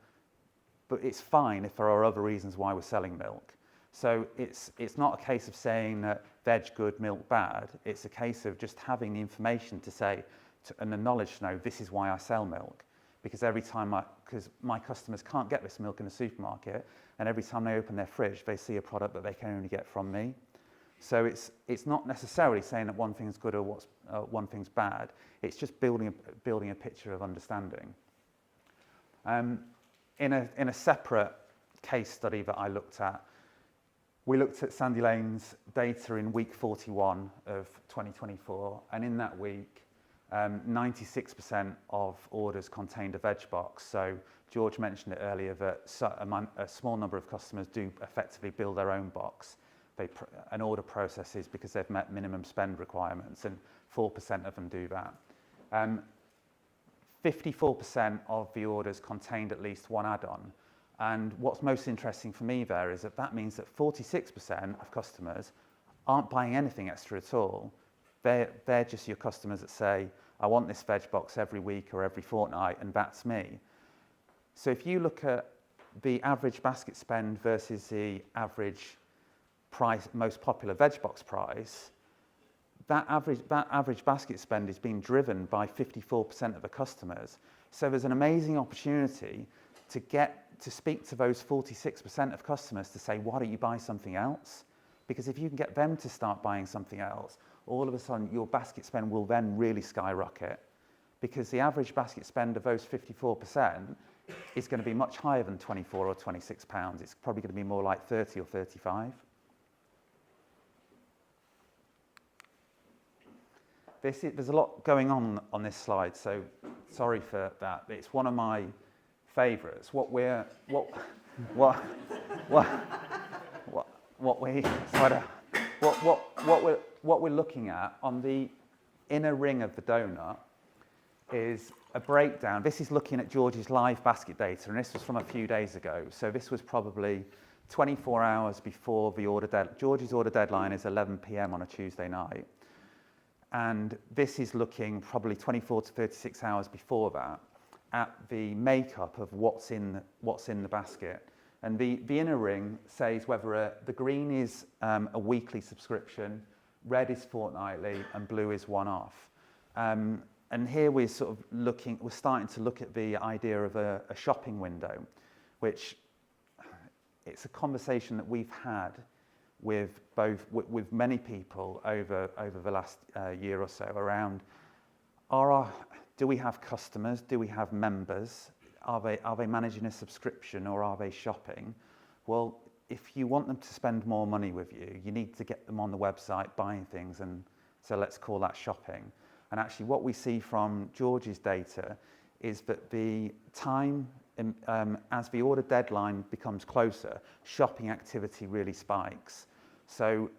but it's fine if there are other reasons why we're selling milk. So it's not a case of saying that veg good, milk bad. It's a case of just having the information to say, and the knowledge to know, this is why I sell milk. Because because my customers can't get this milk in the supermarket, and every time they open their fridge, they see a product that they can only get from me. So it's not necessarily saying that one thing's good or one thing's bad. It's just building a picture of understanding. In a separate case study that I looked at, we looked at Sandy Lane's data in week 41 of 2024, and in that week, 96% of orders contained a veg box. So George mentioned it earlier that a small number of customers do effectively build their own box. An order processes because they've met minimum spend requirements, and 4% of them do that. 54% of the orders contained at least one add-on. And what's most interesting for me there is that means that 46% of customers aren't buying anything extra at all. They're just your customers that say, I want this veg box every week or every fortnight, and that's me. So if you look at the average basket spend versus the average price, most popular veg box price, that average basket spend is being driven by 54% of the customers. So there's an amazing opportunity to speak to those 46% of customers to say, why don't you buy something else? Because if you can get them to start buying something else, all of a sudden your basket spend will then really skyrocket, because the average basket spend of those 54% is going to be much higher than 24 or 26 pounds. It's probably going to be more like 30 or 35. There's a lot going on this slide, so sorry for that. It's one of my favourites. What we're looking at on the inner ring of the donut is a breakdown. This is looking at George's live basket data, and this was from a few days ago. So this was probably 24 hours before the order deadline. George's order deadline is 11 p.m. on a Tuesday night. And this is looking probably 24 to 36 hours before that at the makeup of what's in the basket. And the inner ring says whether the green is a weekly subscription, red is fortnightly, and blue is one-off. And here we're starting to look at the idea of a shopping window, which it's a conversation that we've had with many people over the last year or so around, do we have customers? Do we have members? Are they managing a subscription, or are they shopping? Well, if you want them to spend more money with you, you need to get them on the website buying things, and so let's call that shopping. And actually what we see from George's data is that the time as the order deadline becomes closer, shopping activity really spikes. So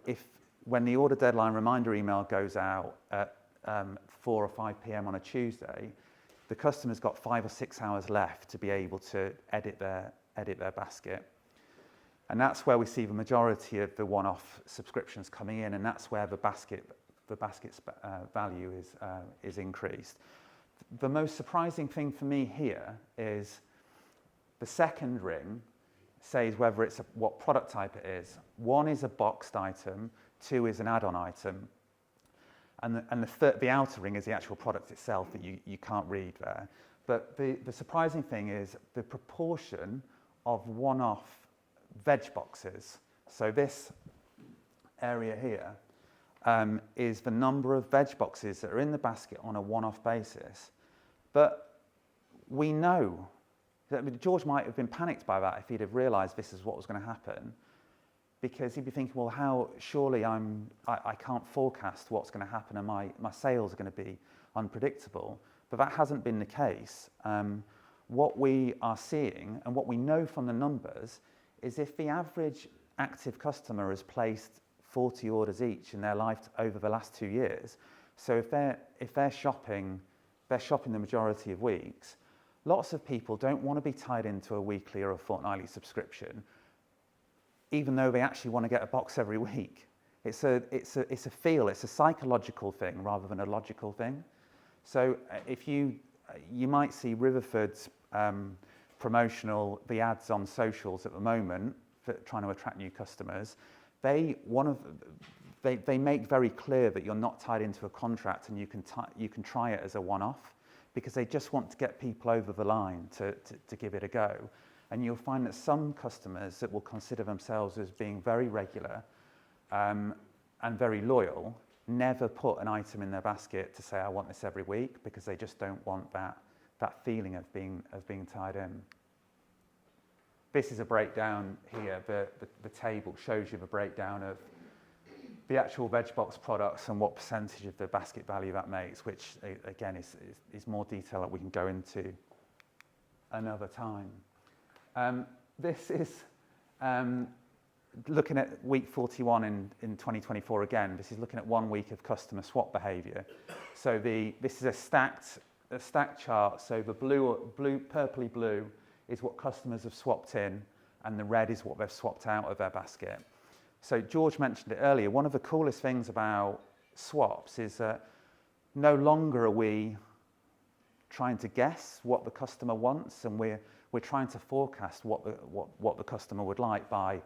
when the order deadline reminder email goes out at 4 or 5 p.m. on a Tuesday, the customer's got 5 or 6 hours left to be able to edit their basket. And that's where we see the majority of the one-off subscriptions coming in, and that's where the basket's value is increased. The most surprising thing for me here is the second ring says whether it's what product type it is. 1 is a boxed item, 2 is an add-on item, and the outer ring is the actual product itself that you can't read there. But the surprising thing is the proportion of one-off veg boxes. So this area here is the number of veg boxes that are in the basket on a one-off basis. But we know that George might have been panicked by that if he'd have realised this is what was going to happen, because he'd be thinking, well, surely I can't forecast what's going to happen, and my sales are going to be unpredictable. But that hasn't been the case. What we are seeing, and what we know from the numbers, is if the average active customer has placed 40 orders each in their life over the last 2 years, so if they're shopping the majority of weeks, lots of people don't want to be tied into a weekly or a fortnightly subscription, even though they actually want to get a box every week. It's a psychological thing rather than a logical thing. So if you might see Riverford's the ads on socials at the moment for trying to attract new customers. They make very clear that you're not tied into a contract, and you can try it as a one-off, because they just want to get people over the line to give it a go. And you'll find that some customers that will consider themselves as being very regular and very loyal never put an item in their basket to say, I want this every week, because they just don't want that feeling of being tied in. This is a breakdown here. The table shows you the breakdown of the actual veg box products and what percentage of the basket value that makes, which again is more detail that we can go into another time. This is looking at week 41 in 2024 again. This is looking at 1 week of customer swap behaviour. So this is a stacked chart. So the purpley blue is what customers have swapped in, and the red is what they've swapped out of their basket. So George mentioned it earlier. One of the coolest things about swaps is that no longer are we trying to guess what the customer wants, and we're trying to forecast what the customer would like by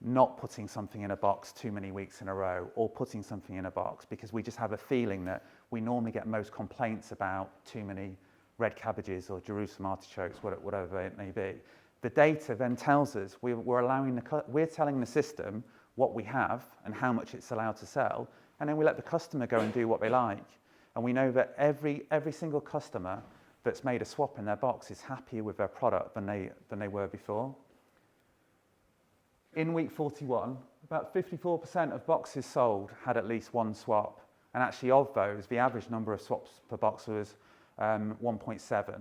not putting something in a box too many weeks in a row, or putting something in a box because we just have a feeling that we normally get most complaints about too many red cabbages or Jerusalem artichokes, whatever it may be. The data then tells us we're telling the system what we have and how much it's allowed to sell, and then we let the customer go and do what they like. And we know that every single customer that's made a swap in their box is happier with their product than they were before. In week 41, about 54% of boxes sold had at least one swap. And actually of those, the average number of swaps per box was 1.7.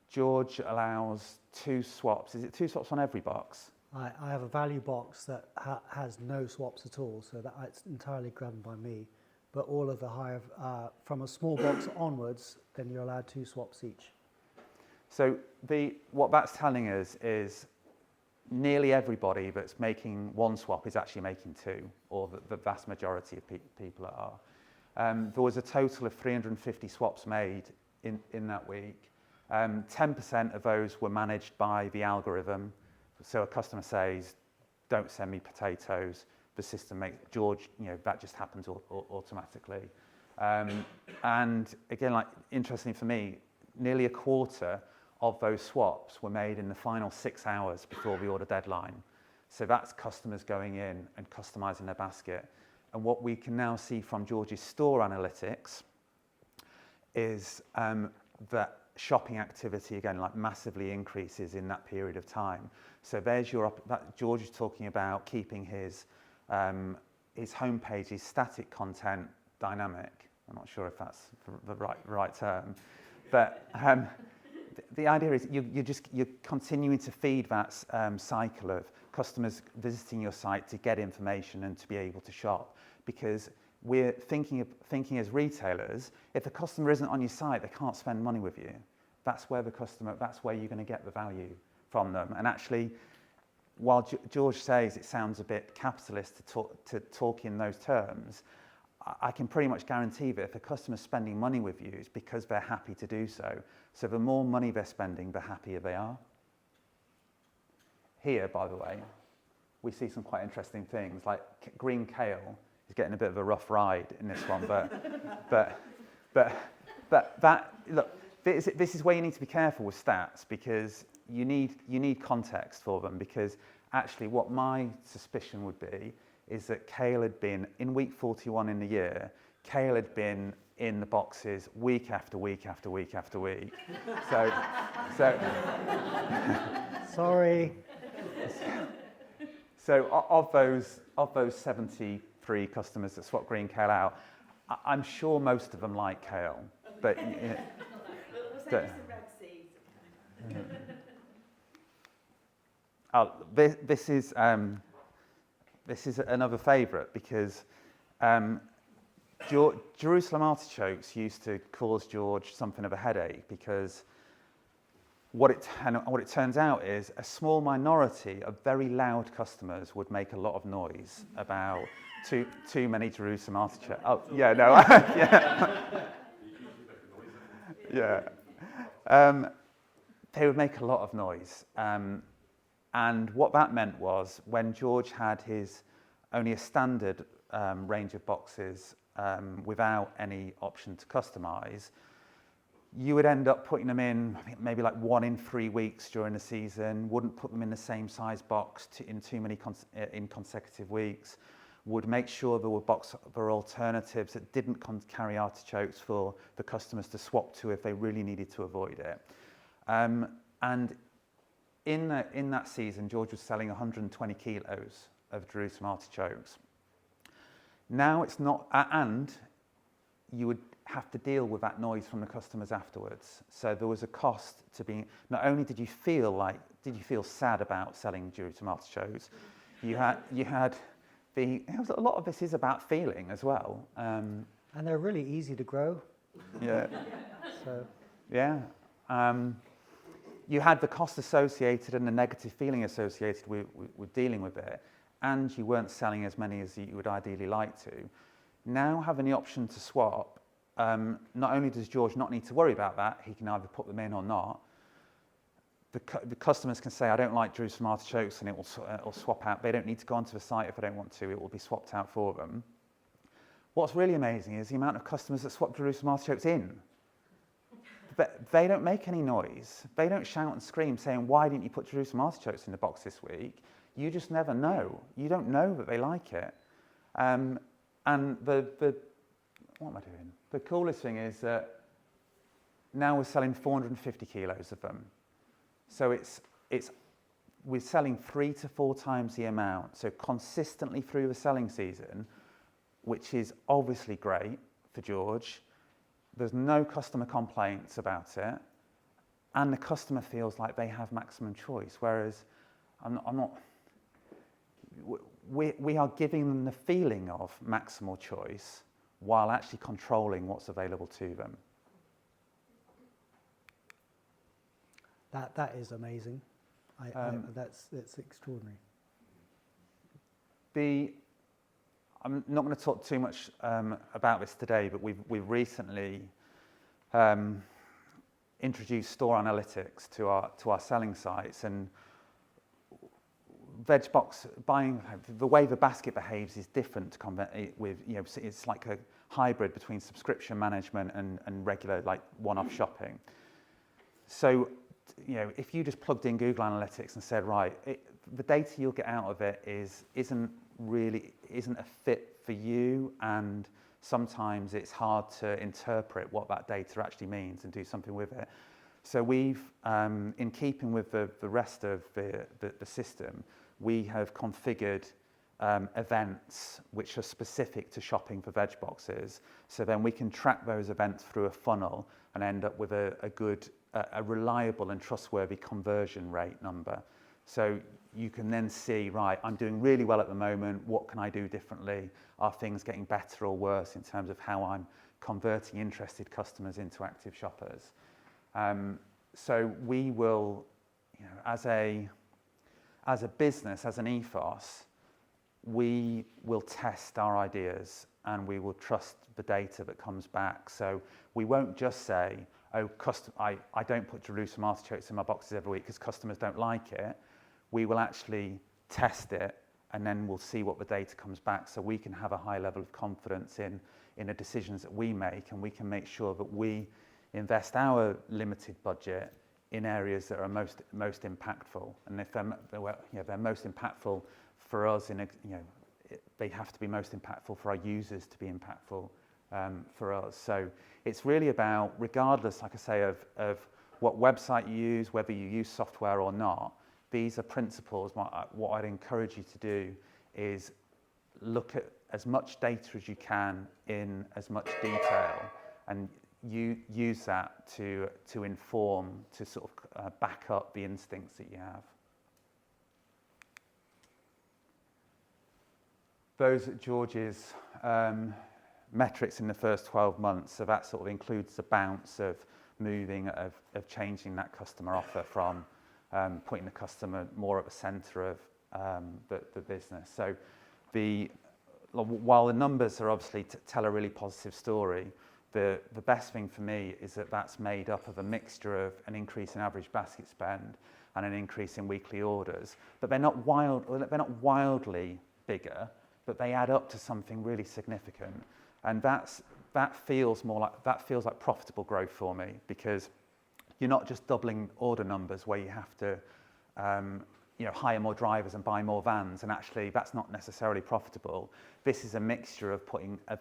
George allows 2 swaps. Is it 2 swaps on every box? I have a value box that has no swaps at all, so that it's entirely governed by me. But all of the higher, from a small box onwards, then you're allowed 2 swaps each. So what that's telling us is nearly everybody that's making 1 swap is actually making 2, or the vast majority of people are. There was a total of 350 swaps made in that week. 10% of those were managed by the algorithm. So a customer says, don't send me potatoes. The system makes, George, that just happens automatically. And again, like interestingly for me, nearly a quarter of those swaps were made in the final 6 hours before the order deadline. So that's customers going in and customizing their basket. And what we can now see from George's store analytics is that shopping activity, again, like massively increases in that period of time. So there's that George is talking about keeping his homepage, his static content dynamic. I'm not sure if that's the right term, but the idea is you're continuing to feed that cycle of customers visiting your site to get information and to be able to shop, because we're thinking as retailers, if the customer isn't on your site, they can't spend money with you. That's where that's where you're going to get the value from them. And actually, while George says it sounds a bit capitalist to talk in those terms, I can pretty much guarantee that if a customer's spending money with you, it's because they're happy to do so. So the more money they're spending, the happier they are. Here, by the way, we see some quite interesting things, like green kale is getting a bit of a rough ride in this one, but that, look, this is where you need to be careful with stats, because you need context for them, because actually what my suspicion would be is that kale had been, in week 41 in the year, kale had been in the boxes week after week after week after week. So Sorry. So of those 73 customers that swap green kale out, I'm sure most of them like kale, but this is another favourite, because Jerusalem artichokes used to cause George something of a headache, because what it turns out is a small minority of very loud customers would make a lot of noise about too many Jerusalem artichokes. Oh, yeah, no, yeah. Yeah. They would make a lot of noise. And what that meant was, when George had only a standard range of boxes without any option to customize, you would end up putting them in maybe like 1 in 3 weeks during the season, wouldn't put them in the same size box in too many in consecutive weeks, would make sure there were alternatives that didn't carry artichokes for the customers to swap to if they really needed to avoid it. And in that season, George was selling 120 kilos of Jerusalem artichokes. Now it's not, and you would have to deal with that noise from the customers afterwards. So there was a cost to being, not only did you feel sad about selling Jerusalem artichokes, a lot of this is about feeling as well. And they're really easy to grow. Yeah. So. Yeah. You had the cost associated and the negative feeling associated with dealing with it, and you weren't selling as many as you would ideally like to. Now, having the option to swap, not only does George not need to worry about that, he can either put them in or not. The customers can say, I don't like Jerusalem artichokes, and it will swap out. They don't need to go onto the site if they don't want to. It will be swapped out for them. What's really amazing is the amount of customers that swap Jerusalem artichokes in. But they don't make any noise. They don't shout and scream saying, why didn't you put Jerusalem artichokes in the box this week? you just never know. You don't know that they like it. And the what am I doing? The coolest thing is that now we're selling 450 kilos of them. So we're selling 3 to 4 times the amount. So consistently through the selling season, which is obviously great for George. There's no customer complaints about it. And the customer feels like they have maximum choice. Whereas we are giving them the feeling of maximal choice while actually controlling what's available to them. That is amazing. That's extraordinary. I'm not going to talk too much about this today, but we've recently introduced store analytics to our selling sites, and veg box buying, the way the basket behaves is different with, it's like a hybrid between subscription management and regular like one-off shopping. So, if you just plugged in Google Analytics and said, right, the data you'll get out of it isn't a fit for you, and sometimes it's hard to interpret what that data actually means and do something with it. So we've, in keeping with the rest of the system, we have configured events which are specific to shopping for veg boxes. So then we can track those events through a funnel and end up with a good, reliable and trustworthy conversion rate number. So you can then see, right, I'm doing really well at the moment. What can I do differently? Are things getting better or worse in terms of how I'm converting interested customers into active shoppers? So we will, as a business, as an ethos, we will test our ideas and we will trust the data that comes back. So we won't just say, oh, I don't put Jerusalem artichokes in my boxes every week because customers don't like it. We will actually test it and then we'll see what the data comes back, so we can have a high level of confidence in the decisions that we make, and we can make sure that we invest our limited budget in areas that are most impactful. And if they're most impactful for us, they have to be most impactful for our users to be impactful for us. So it's really about, regardless, like I say, of what website you use, whether you use software or not, these are principles. What I'd encourage you to do is look at as much data as you can in as much detail, and you use that to inform, to sort of back up the instincts that you have. Those are George's metrics in the first 12 months. So that sort of includes the bounce of moving, of changing that customer offer from putting the customer more at the centre of the business. So while the numbers are obviously tell a really positive story, the best thing for me is that that's made up of a mixture of an increase in average basket spend and an increase in weekly orders. But they're not wildly bigger, but they add up to something really significant. And that feels like profitable growth for me, because you're not just doubling order numbers where you have to hire more drivers and buy more vans, and actually that's not necessarily profitable. This is a mixture of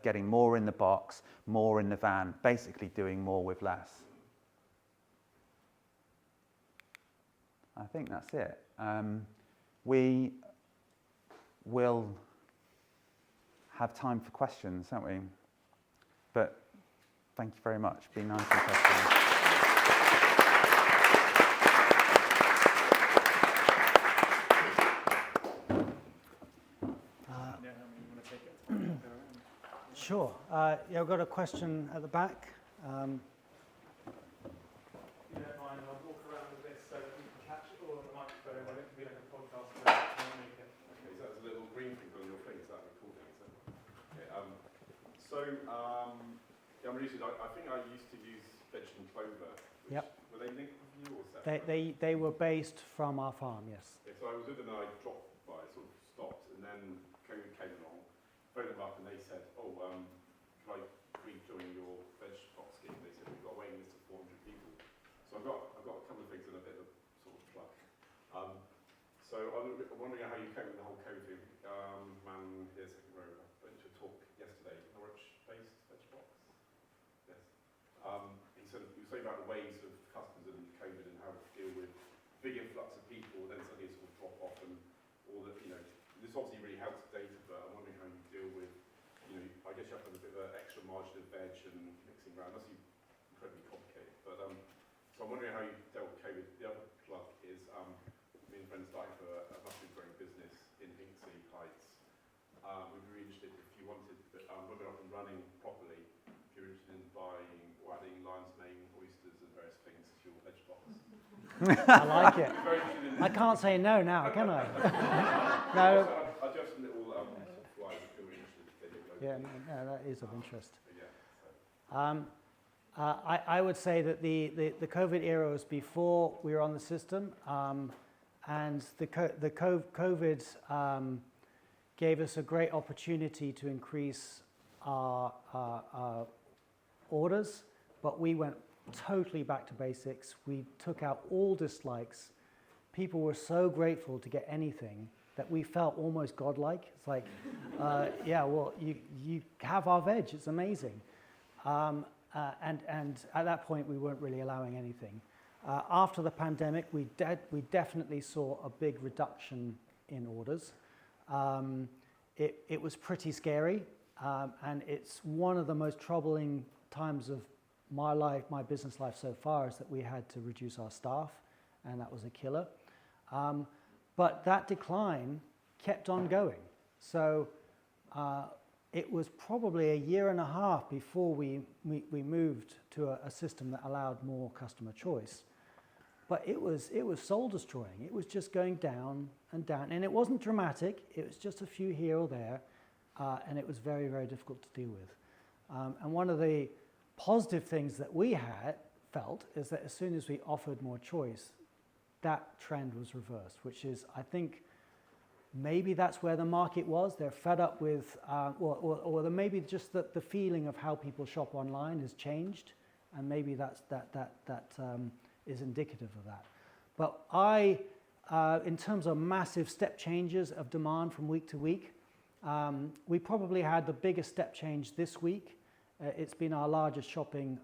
getting more in the box, more in the van, basically doing more with less. I think that's it. We will have time for questions, don't we? But thank you very much. Be nice and questions. Sure. I've got a question at the back. You don't mind, I'll walk around with this so that we can catch it all on the microphone when it can be like a podcast. Okay, so that's a little green thing on your thing, is that recording, is it? Okay, I'm really interested. I think I used to use vegetable clover. Yep. Were they linked with you or separate? They were based from our farm, yes. Yeah, so I was with them and I dropped by, sort of stopped, and then COVID came along, phoned them up and they said, can I rejoin your veg box scheme? They said, we've got a waiting list of 400 people. So I've got a couple of things and a bit of sort of plug. So I wondering how you cope with the whole COVID. Man, here's second row. I went to a talk yesterday, Norwich-based veg box. Yes. He said you were saying about the waves of customers and COVID and how to deal with big influx of people, then suddenly sort of drop off and all that. This obviously really helps data, but I'm wondering how you deal with. I guess you have to have a bit of an extra margin of veg and mixing around. That's incredibly complicated. But so I'm wondering how you dealt with COVID. The other plug is me and friends starting for a mushroom growing business in Hinksey Heights. We'd be really interested if you wanted, when we're up and running properly, if you're interested in buying or adding lion's mane, oysters and various things to your veg box. I like it. I can't say no now, can I? No. I do have some little flyers if you're interested. Yeah, no, that is of interest. Yeah, I would say that the COVID era was before we were on the system, and the COVID gave us a great opportunity to increase our orders, but we went totally back to basics. We took out all dislikes. People were so grateful to get anything that we felt almost godlike. It's like, yeah, well, you have our veg. It's amazing. And at that point, we weren't really allowing anything. After the pandemic, we definitely saw a big reduction in orders. It was pretty scary, and it's one of the most troubling times of my life, my business life so far, is that we had to reduce our staff, and that was a killer. But that decline kept on going. So it was probably a year and a half before we moved to a system that allowed more customer choice. But it was soul destroying. It was just going down and down. And it wasn't dramatic. It was just a few here or there. And it was very, very difficult to deal with. And one of the positive things that we felt is that as soon as we offered more choice, that trend was reversed, which is, I think, maybe that's where the market was. They're fed up with, or maybe just the feeling of how people shop online has changed, and maybe that is indicative of that. But in terms of massive step changes of demand from week to week, we probably had the biggest step change this week. It's been our largest shopping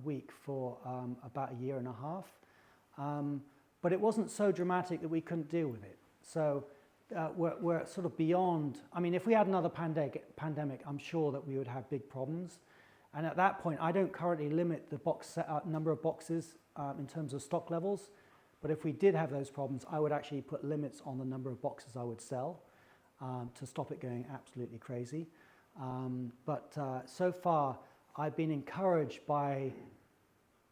week for about a year and a half. But it wasn't so dramatic that we couldn't deal with it. So we're sort of beyond. I mean, if we had another pandemic, I'm sure that we would have big problems. And at that point, I don't currently limit the number of boxes in terms of stock levels. But if we did have those problems, I would actually put limits on the number of boxes I would sell to stop it going absolutely crazy. But so far, I've been encouraged by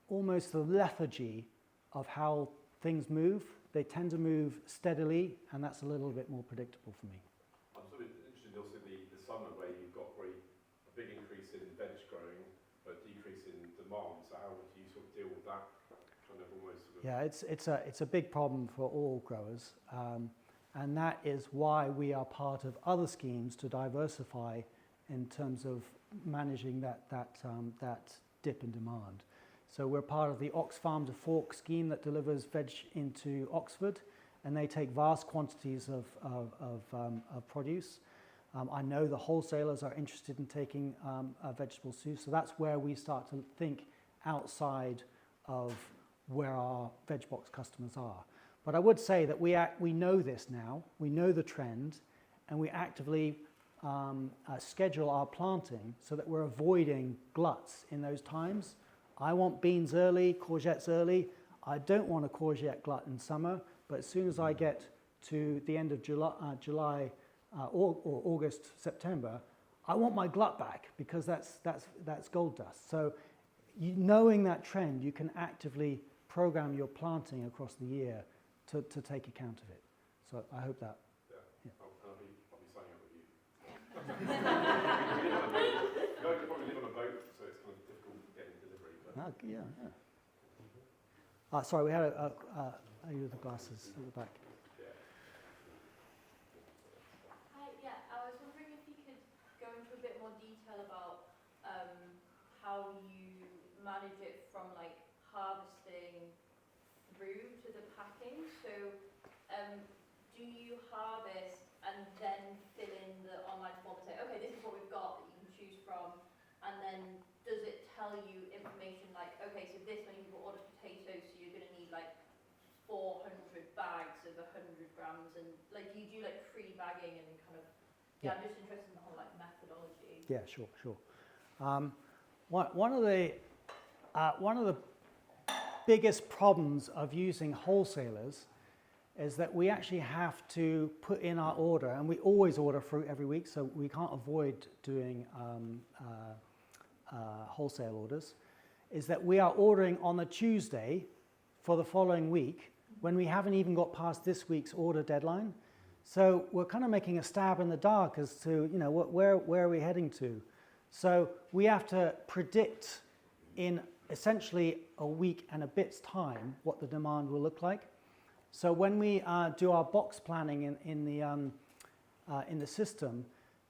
almost the lethargy of how things move. They tend to move steadily, and that's a little bit more predictable for me. I'm sort of interested also in the summer where you've got a big increase in veg growing, but decrease in demand. So how would you sort of deal with that kind of almost sort of... Yeah, it's a big problem for all growers, and that is why we are part of other schemes to diversify in terms of managing that dip in demand. So we're part of the Oxfarm to Fork scheme that delivers veg into Oxford, and they take vast quantities of produce. I know the wholesalers are interested in taking vegetables too, so that's where we start to think outside of where our veg box customers are. But I would say that we know this now, we know the trend, and we actively schedule our planting so that we're avoiding gluts in those times. I want beans early, courgettes early. I don't want a courgette glut in summer, but as soon as I get to the end of July or August, September, I want my glut back because that's gold dust. So knowing that trend, you can actively program your planting across the year to take account of it. So I hope that. Yeah. I'll be signing up with you. You probably live on a boat, so it's kind of difficult getting delivery. But... Yeah. Sorry, we had you with the glasses at the back. Hi, I was wondering if you could go into a bit more detail about how you manage it from like harvesting through to the packing. So do do you harvest and then fill in the online form and say, okay, this is what we've got that you can choose from, and then does it tell you information like, okay, so this many people ordered potatoes, so you're going to need like 400 bags of 100 grams, and like, do you do like pre-bagging and kind of, Yeah. I'm just interested in the whole like methodology. Yeah, sure. One of the biggest problems of using wholesalers is that we actually have to put in our order, and we always order fruit every week, so we can't avoid doing wholesale orders, is that we are ordering on the Tuesday for the following week when we haven't even got past this week's order deadline. So we're kind of making a stab in the dark as to, you know, where are we heading to? So we have to predict in essentially a week and a bit's time what the demand will look like. So when we do our box planning in the system,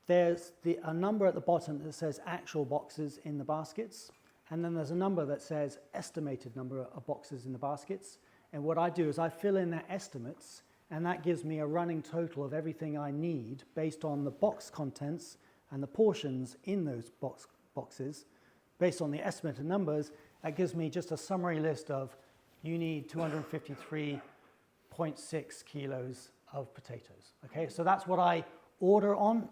there's a number at the bottom that says actual boxes in the baskets, and then there's a number that says estimated number of boxes in the baskets. And what I do is I fill in their estimates, and that gives me a running total of everything I need based on the box contents and the portions in those boxes. Based on the estimated numbers, that gives me just a summary list of you need 253.6 kilos of potatoes. Okay, so that's what I order on.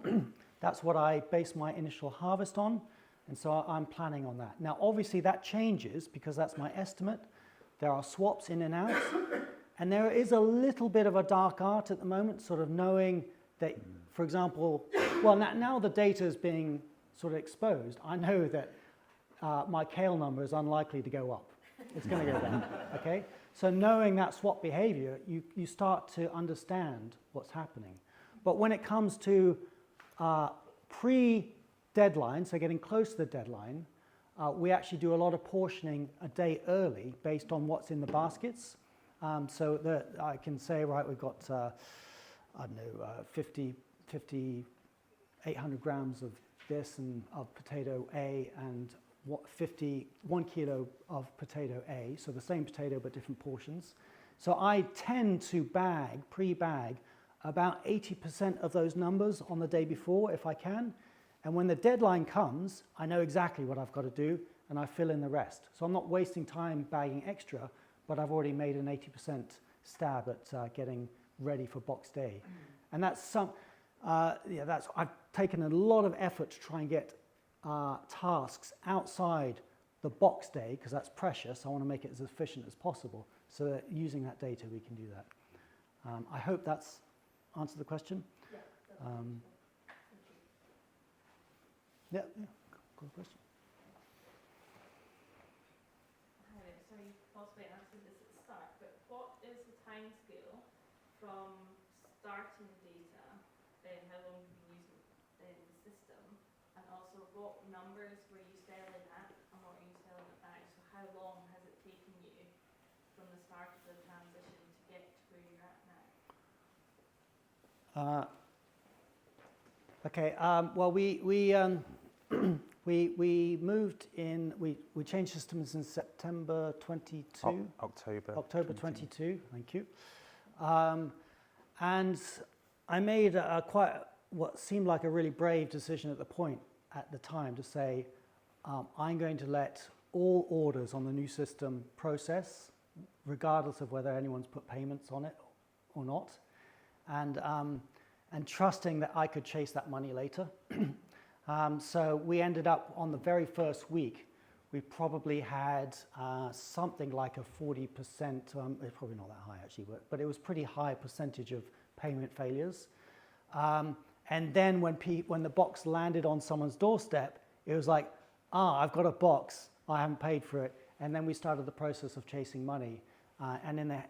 That's what I base my initial harvest on, and so I'm planning on that. Now, obviously, that changes because that's my estimate. There are swaps in and out, and there is a little bit of a dark art at the moment, sort of knowing that, for example, well, now the data is being sort of exposed. I know that my kale number is unlikely to go up. It's going to go down, okay? So knowing that swap behavior, you start to understand what's happening. But when it comes to pre-deadline, so getting close to the deadline, we actually do a lot of portioning a day early based on what's in the baskets. So that I can say, right, we've got, 800 grams of this and of potato A, and 1 kilo of potato A, so the same potato but different portions. So I tend to pre-bag about 80% of those numbers on the day before if I can. And when the deadline comes, I know exactly what I've got to do, and I fill in the rest. So I'm not wasting time bagging extra, but I've already made an 80% stab at getting ready for box day. And that's I've taken a lot of effort to try and get tasks outside the box day, because that's precious. I want to make it as efficient as possible, so that using that data we can do that. I hope that's answered the question. Yeah. Yeah, good question. Hi there. So you possibly answered this at the start, but what is the timescale from starting data, and how long have you been using the system, and also what numbers were you selling at and what are you selling at now? So how long has it taken you from the start of the transition to get to where you're at now? Okay. Well, we moved in. We changed systems in September 22. October 22. Thank you. And I made what seemed like a really brave decision at the time to say, I'm going to let all orders on the new system process, regardless of whether anyone's put payments on it or not, and trusting that I could chase that money later. So we ended up on the very first week, we probably had something like a 40%, it's probably not that high actually, but it was pretty high percentage of payment failures. And then when the box landed on someone's doorstep, it was like, I've got a box, I haven't paid for it. And then we started the process of chasing money. And in the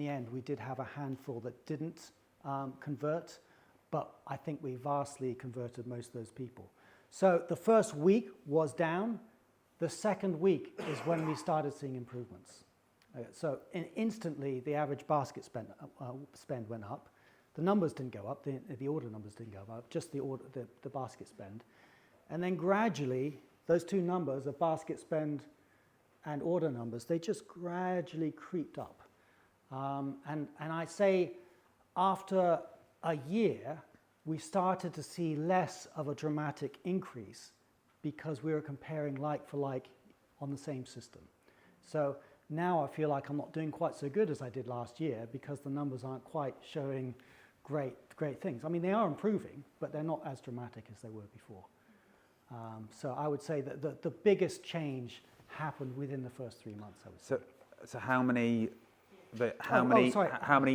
end, we did have a handful that didn't convert, but I think we vastly converted most of those people. So the first week was down. The second week is when we started seeing improvements. So instantly, the average basket spend went up. The numbers didn't go up. The order numbers didn't go up. Just the basket spend. And then gradually, those two numbers of basket spend and order numbers, they just gradually creeped up. And I say after a year, we started to see less of a dramatic increase because we were comparing like for like on the same system. So now I feel like I'm not doing quite so good as I did last year because the numbers aren't quite showing great things. I mean, they are improving, but they're not as dramatic as they were before. So I would say that the biggest change happened within the first 3 months, I would say. So how many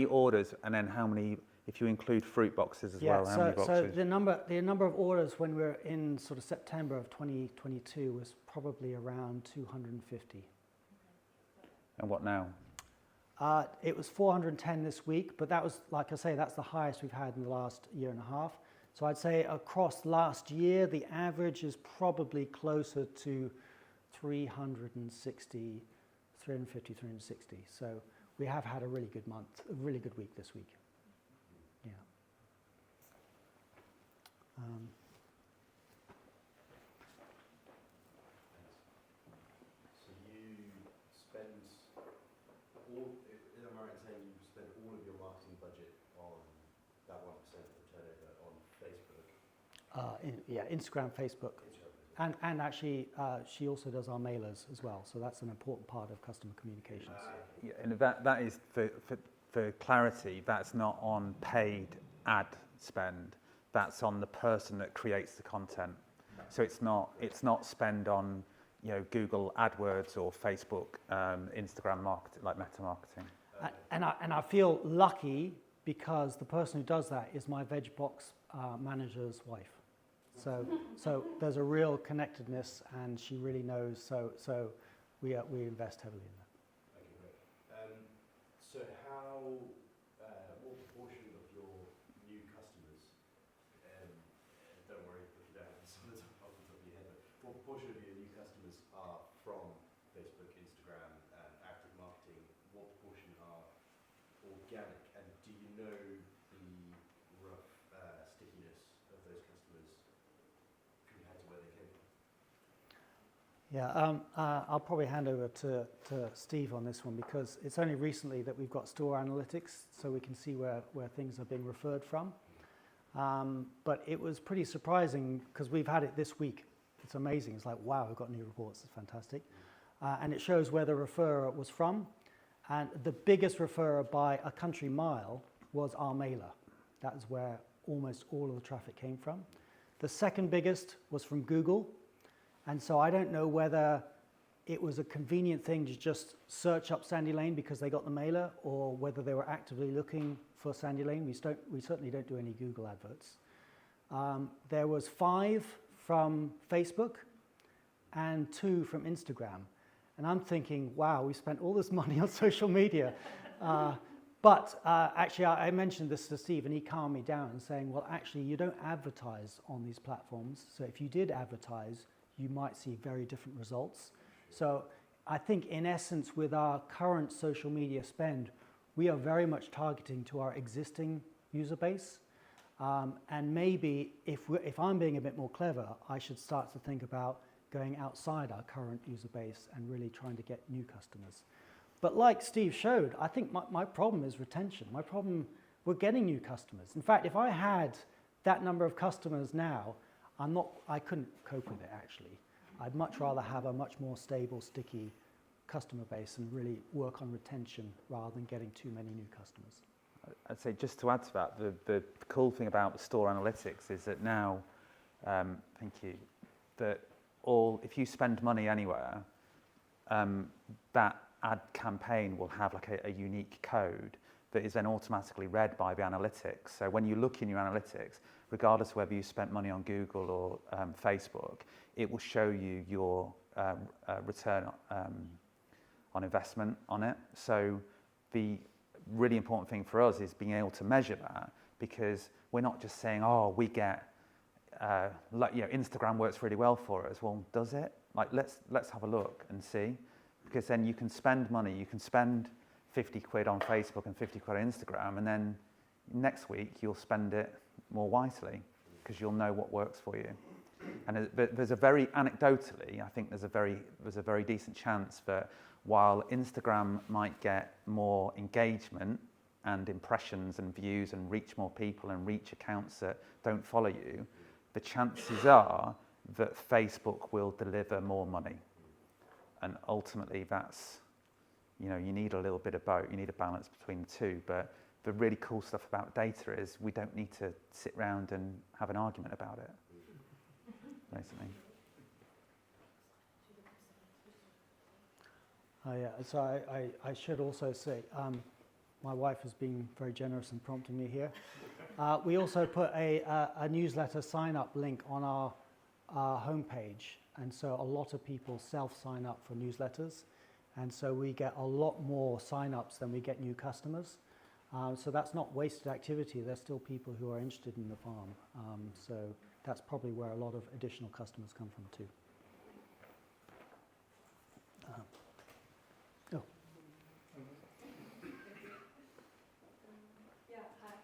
orders, and then how many, if you include fruit boxes as well, how many boxes? So the number of orders when we were in sort of September of 2022 was probably around 250. And what now? It was 410 this week, but that was, like I say, that's the highest we've had in the last year and a half. So I'd say across last year, the average is probably closer to 350, 360. So we have had a really good month, a really good week this week. Yeah. So you spend all, am I right in saying you spend all of your marketing budget on that 1% of the turnover on Facebook? Instagram, Facebook. And actually, she also does our mailers as well, so that's an important part of customer communications. Yeah, and that is, for clarity, that's not on paid ad spend, that's on the person that creates the content. So it's not spend on, Google AdWords or Facebook, Instagram marketing, like meta marketing. And I feel lucky because the person who does that is my veg box manager's wife. So there's a real connectedness, and she really knows. So we invest heavily in that. Okay, great. So what proportion of your new customers? Don't worry if you don't have this off the top of your head. But what proportion of your new customers are from Facebook, Instagram, and active marketing? What proportion are organic? And do you know the rough stickiness of those customers compared to where they came from? Yeah, I'll probably hand over to Steve on this one because it's only recently that we've got store analytics, so we can see where things are being referred from. But it was pretty surprising because we've had it this week. It's amazing. It's like, wow, we've got new reports. It's fantastic. And it shows where the referrer was from. And the biggest referrer by a country mile was our mailer. That is where almost all of the traffic came from. The second biggest was from Google. And so I don't know whether it was a convenient thing to just search up Sandy Lane because they got the mailer, or whether they were actively looking for Sandy Lane. We certainly don't do any Google adverts. There was 5 from Facebook and 2 from Instagram. And I'm thinking, wow, we spent all this money on social media. But actually, I mentioned this to Steve, and he calmed me down and saying, well, actually, you don't advertise on these platforms. So if you did advertise, you might see very different results. So I think, in essence, with our current social media spend, we are very much targeting to our existing user base. And maybe if I'm being a bit more clever, I should start to think about going outside our current user base and really trying to get new customers. But like Steve showed, I think my problem is retention. My problem, we're getting new customers. In fact, if I had that number of customers now, I couldn't cope with it, actually. I'd much rather have a much more stable, sticky customer base and really work on retention rather than getting too many new customers. I'd say, just to add to that, the cool thing about the store analytics is that now, thank you, that if you spend money anywhere, that ad campaign will have like a unique code that is then automatically read by the analytics. So when you look in your analytics, regardless of whether you spent money on Google or Facebook, it will show you your return on investment on it. So the really important thing for us is being able to measure that, because we're not just saying, oh, we get, Instagram works really well for us. Well, does it? Like, let's have a look and see, because then you can spend money. You can spend 50 quid on Facebook and 50 quid on Instagram, and then next week you'll spend it more wisely because you'll know what works for you. And there's a very, anecdotally, I think there's a very decent chance that while Instagram might get more engagement and impressions and views and reach more people and reach accounts that don't follow you, the chances are that Facebook will deliver more money. And ultimately that's, you know, you need a little bit of both, you need a balance between the two. But the really cool stuff about data is we don't need to sit around and have an argument about it, basically. So I should also say, my wife has been very generous in prompting me here. We also put a newsletter sign-up link on our homepage, and so a lot of people self-sign up for newsletters, and so we get a lot more sign-ups than we get new customers. So that's not wasted activity. There's still people who are interested in the farm. So that's probably where a lot of additional customers come from too. Yeah, hi.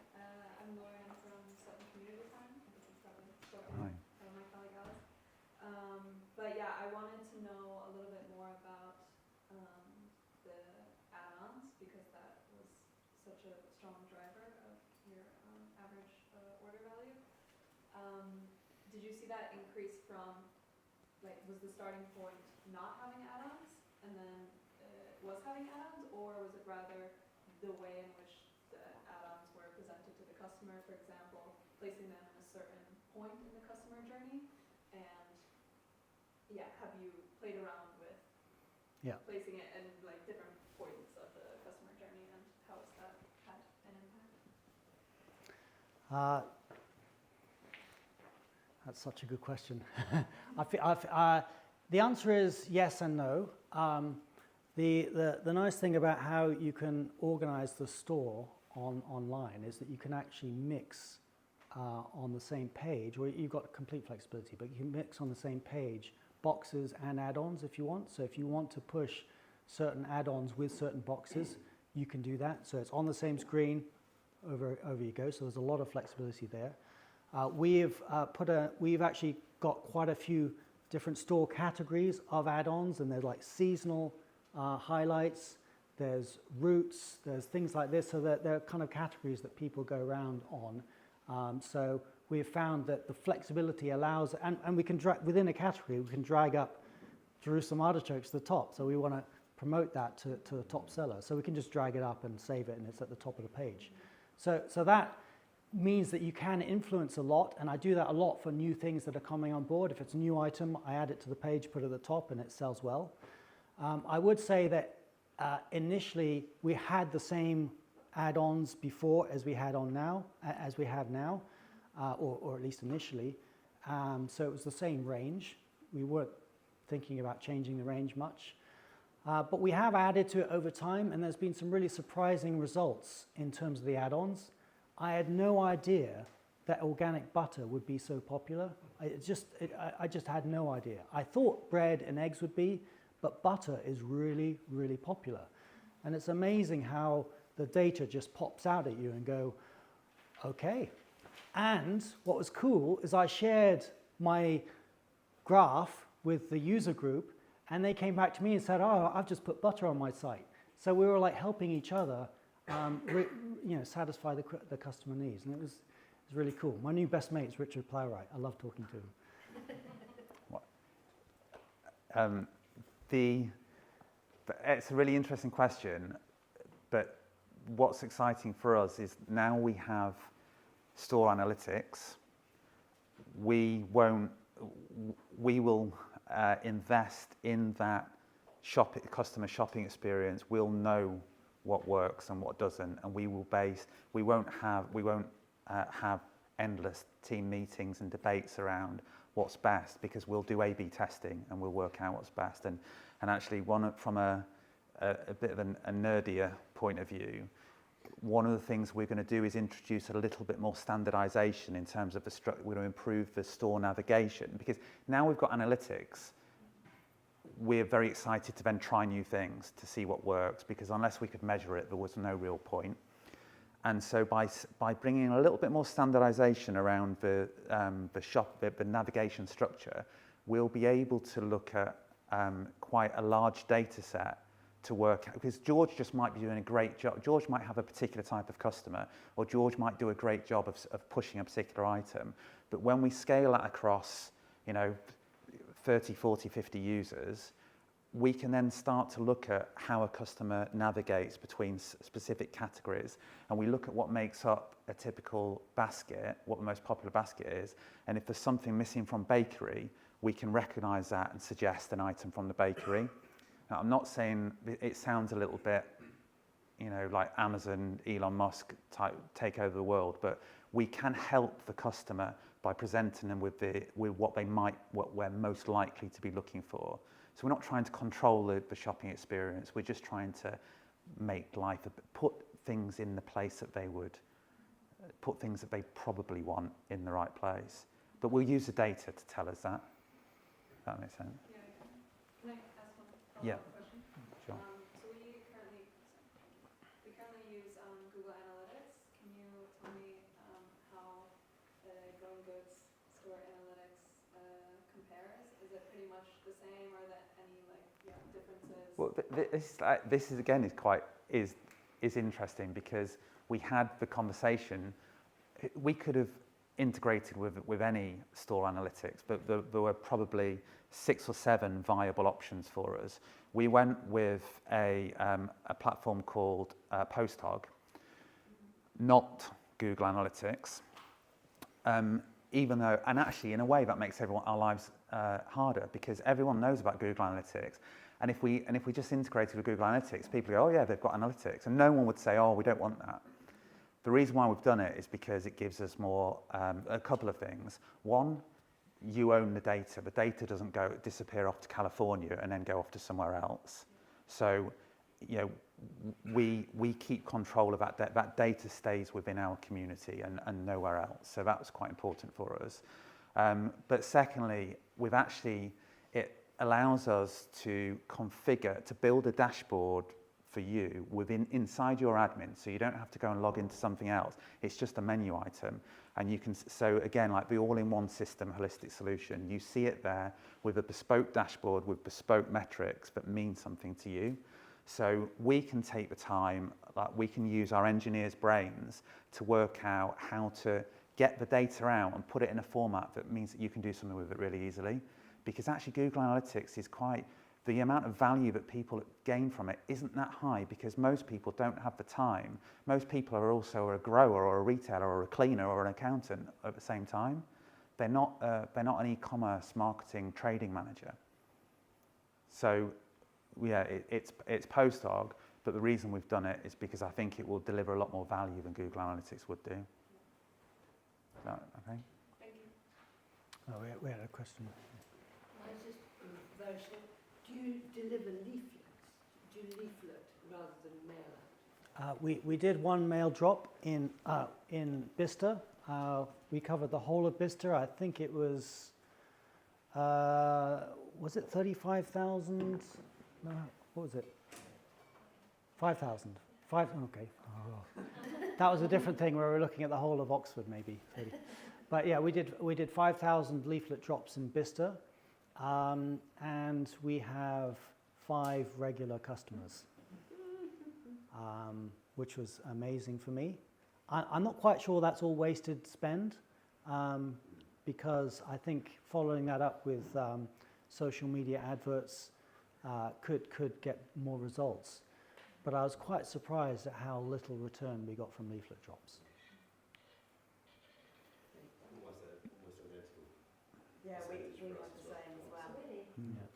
I'm Lauren from Sutton Community Farm. I think you've probably spoken Hi. to my colleague Alice. But yeah, I wanted to know a little bit more about the add-ons, because that was such a strong driver of your average order value. Did you see that increase from, like, was the starting point not having add-ons and then was having add-ons, or was it rather the way in which the add-ons were presented to the customer, for example, placing them in a certain point in the customer journey? And yeah, have you played around with placing it in like different points of the customer journey, and how has that had an impact? That's such a good question. The answer is yes and no. The nice thing about how you can organize the store online is that you can actually mix on the same page, or you've got complete flexibility, but you can mix on the same page boxes and add-ons if you want. So if you want to push certain add-ons with certain boxes, you can do that. So it's on the same screen, over you go. So there's a lot of flexibility there. We've actually got quite a few different store categories of add-ons, and there's like seasonal highlights, there's routes, there's things like this. So there are kind of categories that people go around on. So we've found that the flexibility allows, and we can within a category, we can drag up Jerusalem artichokes to the top. So we want to promote that to the top seller. So we can just drag it up and save it, and it's at the top of the page. So that means that you can influence a lot, and I do that a lot for new things that are coming on board. If it's a new item, I add it to the page, put it at the top, and it sells well. I would say that initially we had the same add-ons before as we have now, or at least initially. So it was the same range. We weren't thinking about changing the range much. But we have added to it over time, and there's been some really surprising results in terms of the add-ons. I had no idea that organic butter would be so popular. I just had no idea. I thought bread and eggs would be, but butter is really, really popular. And it's amazing how the data just pops out at you and go, okay. And what was cool is I shared my graph with the user group, and they came back to me and said, oh, I've just put butter on my site. So we were like helping each other satisfy the customer needs. And it was really cool. My new best mate is Richard Plowright. I love talking to him. It's a really interesting question, but what's exciting for us is now we have store analytics. We will invest in that customer shopping experience. We'll know what works and what doesn't, and we won't have endless team meetings and debates around what's best, because we'll do A/B testing and we'll work out what's best. And actually, from a bit of a nerdier point of view, one of the things we're going to do is introduce a little bit more standardization in terms of we're going to improve the store navigation, because now we've got analytics. We're very excited to then try new things to see what works, because unless we could measure it, there was no real point. And so by bringing a little bit more standardization around the navigation structure, we'll be able to look at quite a large data set to work out, because George just might be doing a great job. George might have a particular type of customer, or George might do a great job of pushing a particular item. But when we scale that across, 30, 40, 50 users, we can then start to look at how a customer navigates between specific categories, and we look at what makes up a typical basket, what the most popular basket is, and if there's something missing from bakery, we can recognise that and suggest an item from the bakery. Now, I'm not saying it sounds a little bit, like Amazon, Elon Musk type take over the world, but we can help the customer by presenting them with what we're most likely to be looking for. So we're not trying to control the shopping experience. We're just trying to make life, put things in the place that they would, put things that they probably want in the right place. But we'll use the data to tell us that. If that makes sense. Yeah. Can I ask one Yeah. follow-up question? Sure. So we currently use Google Analytics. Can you tell me how Growing Goods Store Analytics compares? Is it pretty much the same? Are there any differences? Well, this is interesting, because we had the conversation. We could have integrated with any store analytics, but there were probably 6 or 7 viable options for us. We went with a platform called Posthog, not Google Analytics. Even though, and actually in a way that makes our lives harder, because everyone knows about Google Analytics, and if we just integrated with Google Analytics, people go, oh yeah, they've got analytics, and no one would say, oh, we don't want that. The reason why we've done it is because it gives us more, a couple of things. One, you own the data. The data doesn't disappear off to California and then go off to somewhere else. So, we keep control of that. That data stays within our community and nowhere else. So that was quite important for us. But secondly, it allows us to configure, to build a dashboard for you inside your admin, so you don't have to go and log into something else. It's just a menu item, and you can, so again, like the all-in-one system holistic solution, you see it there with a bespoke dashboard with bespoke metrics that mean something to you. So we can take the time, like we can use our engineers' brains to work out how to get the data out and put it in a format that means that you can do something with it really easily. Because actually Google Analytics is the amount of value that people gain from it isn't that high, because most people don't have the time. Most people are also a grower or a retailer or a cleaner or an accountant at the same time. They're not an e-commerce marketing trading manager. So yeah, it's Posthog, but the reason we've done it is because I think it will deliver a lot more value than Google Analytics would do. Is that okay? Thank you. Oh, we had a question. I was just very short. Do you deliver leaflets? Do you leaflet rather than mail out? We did one mail drop in Bicester. We covered the whole of Bicester. I think it was it 35,000? No, what was it? 5,000. Okay. Oh. That was a different thing where we were looking at the whole of Oxford, maybe. But yeah, we did 5,000 leaflet drops in Bicester. And we have 5 regular customers, which was amazing for me. I'm not quite sure that's all wasted spend, because I think following that up with social media adverts could get more results. But I was quite surprised at how little return we got from leaflet drops. Almost identical. Yeah, we had the same as well. Really? Yeah.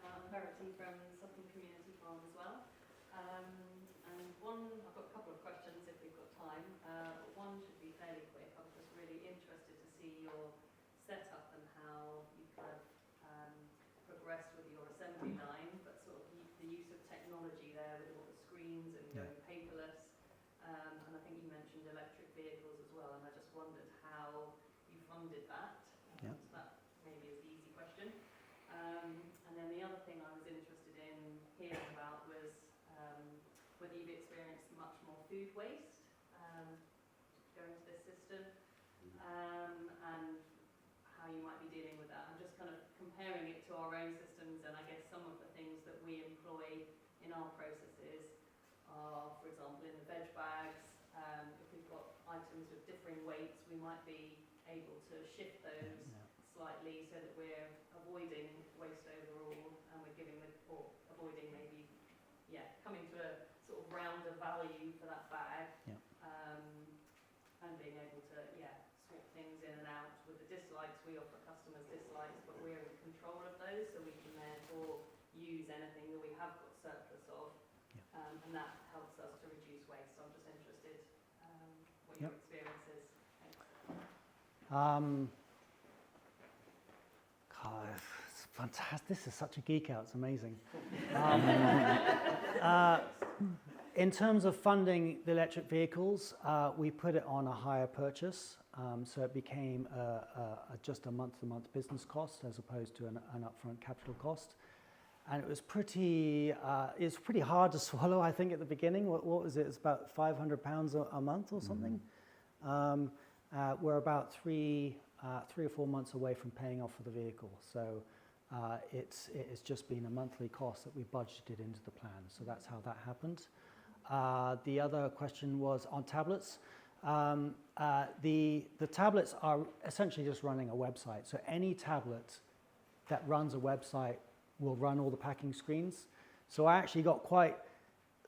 I'm Verity from Sutton Community Farm as well. And I've got a couple of questions if we've got time. One should be fairly quick. I was just really interested to see your setup and how you kind of progressed with your assembly line, but sort of the use of technology there with all the screens and going paperless. And I think you mentioned electric vehicles as well, and I just wondered how you funded that. Yeah. So that maybe is the easy question. And then the other thing I was interested in hearing about was whether you've experienced much more food waste going to this system, and you might be dealing with that. I'm just kind of comparing it to our own systems, and I guess some of the things that we employ in our processes are, for example, in the veg bags, if we've got items with differing weights, we might be able to shift those slightly so that we're avoiding waste overall, and we're giving the, or avoiding maybe, coming to a sort of rounder value for that bag, and being able to, swap things in and out. With the dislikes, we offer customers dislikes, but we're in control of those, so we can therefore use anything that we have got surplus of, and that helps us to reduce waste. So I'm just interested what your experience is. God, it's fantastic. This is such a geek out. It's amazing. In terms of funding the electric vehicles, we put it on a hire purchase, so it became just a month-to-month business cost as opposed to an upfront capital cost. And it was pretty hard to swallow, I think, at the beginning. What was it? It's about £500 a month or something. We're about three or 4 months away from paying off for the vehicle. So it's just been a monthly cost that we budgeted into the plan. So that's how that happened. The other question was on tablets. The tablets are essentially just running a website. So any tablet that runs a website will run all the packing screens. So I actually got quite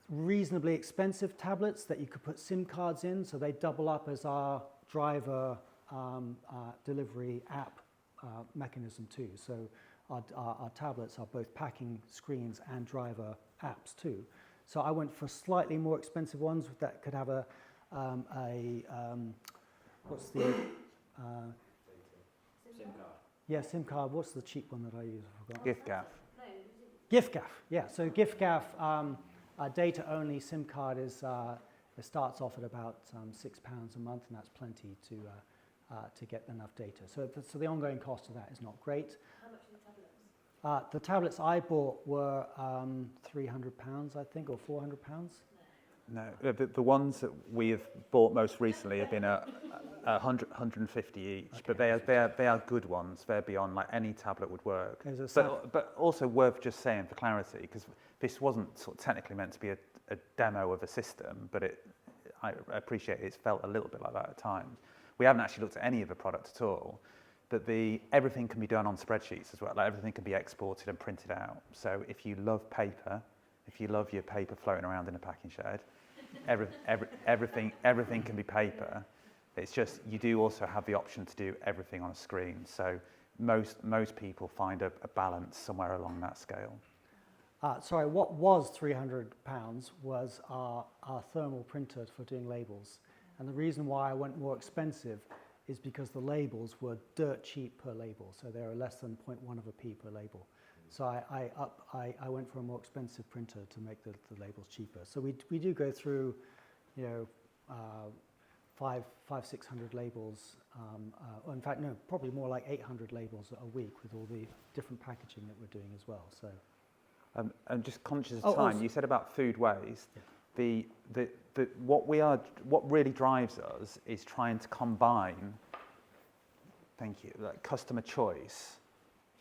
reasonably expensive tablets that you could put SIM cards in, so they double up as our driver delivery app mechanism too. So our tablets are both packing screens and driver apps too. So I went for slightly more expensive ones that could have what's the SIM card. Yeah, SIM card. What's the cheap one that I use? I forgot. gift-gaff. giffgaff. Yeah. So giffgaff data only SIM card is it starts off at about £6 a month, and that's plenty to get enough data. So the ongoing cost of that is not great. How much are the tablets? The tablets I bought were £300, I think, or £400. No, the ones that we have bought most recently have been 150 each, okay. But they are good ones. They're beyond, like, any tablet would work. But also worth just saying for clarity, because this wasn't sort of technically meant to be a demo of a system, but I appreciate it's felt a little bit like that at times. We haven't actually looked at any of the product at all, but everything can be done on spreadsheets as well. Like, everything can be exported and printed out. So if you love paper, if you love your paper floating around in a packing shed, everything can be paper. It's just you do also have the option to do everything on a screen. So most people find a balance somewhere along that scale. Sorry, what was £300 was our thermal printer for doing labels. And the reason why I went more expensive is because the labels were dirt cheap per label. So they were less than 0.1 of a p per label. So I went for a more expensive printer to make the labels cheaper. So we do go through, 600 labels. In fact, no, probably more like 800 labels a week with all the different packaging that we're doing as well. So. I'm just conscious of time. You said about food waste. Yeah. What really drives us is trying to combine, like customer choice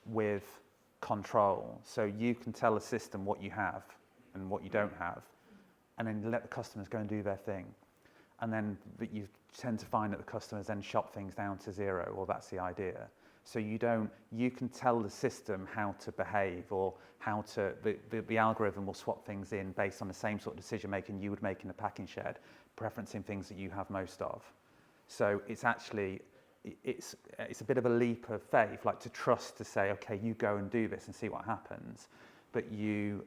with control. So you can tell a system what you have and what you don't have, and then let the customers go and do their thing. And then you tend to find that the customers then shop things down to zero, or that's the idea. So you can tell the system how to behave, or how to, the algorithm will swap things in based on the same sort of decision making you would make in a packing shed, preferencing things that you have most of. So it's actually, it's a bit of a leap of faith, like to trust to say, okay, you go and do this and see what happens. But you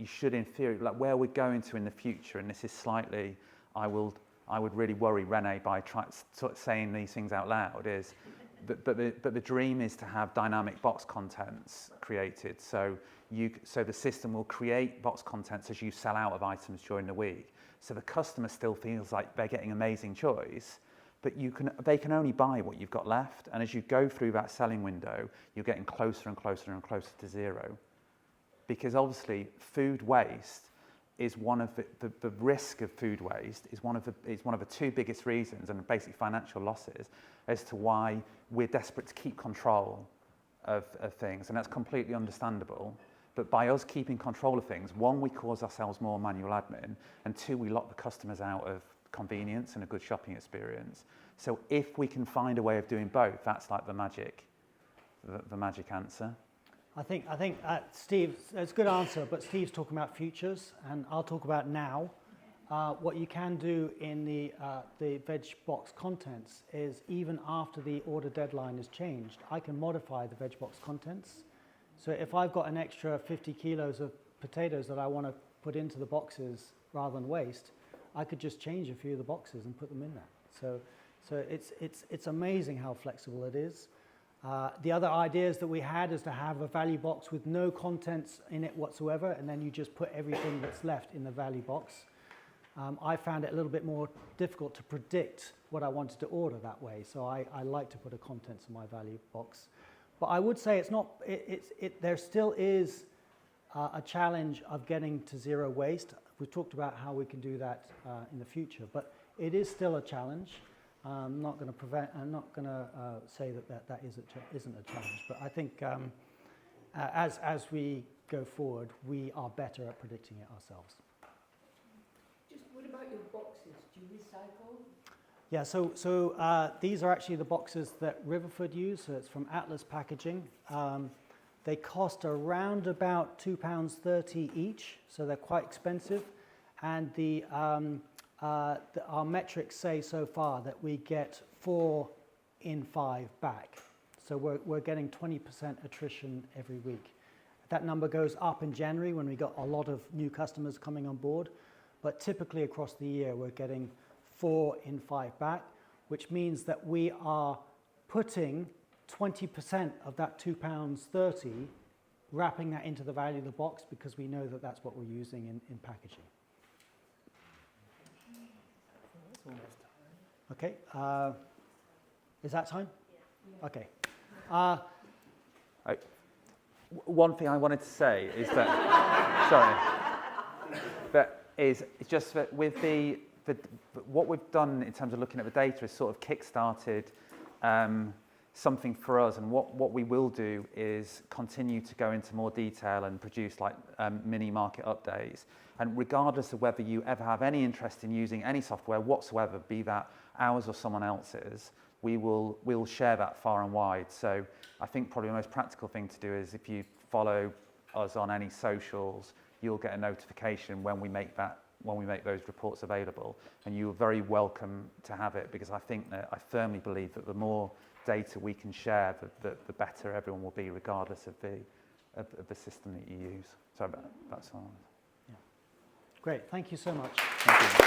should, in theory, like where we're going to in the future, and this is slightly, I would really worry Renee by saying these things out loud, is but the dream is to have dynamic box contents created. So the system will create box contents as you sell out of items during the week. So the customer still feels like they're getting amazing choice, but they can only buy what you've got left. And as you go through that selling window, you're getting closer and closer and closer to zero. Because obviously food waste is one of the risk of food waste is one of the two biggest reasons, and basic financial losses, as to why we're desperate to keep control of things, and that's completely understandable. But by us keeping control of things, one, we cause ourselves more manual admin, and two, we lock the customers out of convenience and a good shopping experience. So if we can find a way of doing both, that's like the magic answer. I think Steve, it's a good answer, but Steve's talking about futures, and I'll talk about now. What you can do in the veg box contents is, even after the order deadline is changed, I can modify the veg box contents. So if I've got an extra 50 kilos of potatoes that I want to put into the boxes rather than waste, I could just change a few of the boxes and put them in there. So it's amazing how flexible it is. The other ideas that we had is to have a value box with no contents in it whatsoever, and then you just put everything that's left in the value box. I found it a little bit more difficult to predict what I wanted to order that way, so I like to put a contents in my value box. But I would say there still is a challenge of getting to zero waste. We've talked about how we can do that in the future, but it is still a challenge. I'm not going to say that isn't a challenge, but I think as we go forward, we are better at predicting it ourselves. Just what about your boxes? Do you recycle? Yeah, so these are actually the boxes that Riverford use. So it's from Atlas Packaging. They cost around about £2.30 each, so they're quite expensive. And our metrics say so far that we get 4 in 5 back. So we're getting 20% attrition every week. That number goes up in January when we got a lot of new customers coming on board. But typically across the year, we're getting 4 in 5 back, which means that we are putting 20% of that £2.30, wrapping that into the value of the box, because we know that that's what we're using in packaging. Okay, is that time? Yeah. Okay. One thing I wanted to say is that, sorry, but is just that with what we've done in terms of looking at the data is sort of kick-started something for us, and what we will do is continue to go into more detail and produce like mini market updates. And regardless of whether you ever have any interest in using any software whatsoever, be that ours or someone else's, we'll share that far and wide. So I think probably the most practical thing to do is, if you follow us on any socials, you'll get a notification when we make those reports available, and you're very welcome to have it, because I firmly believe that the more data we can share, the better everyone will be, regardless of the system that you use. So that's all. Yeah. Great, thank you so much. Thank you.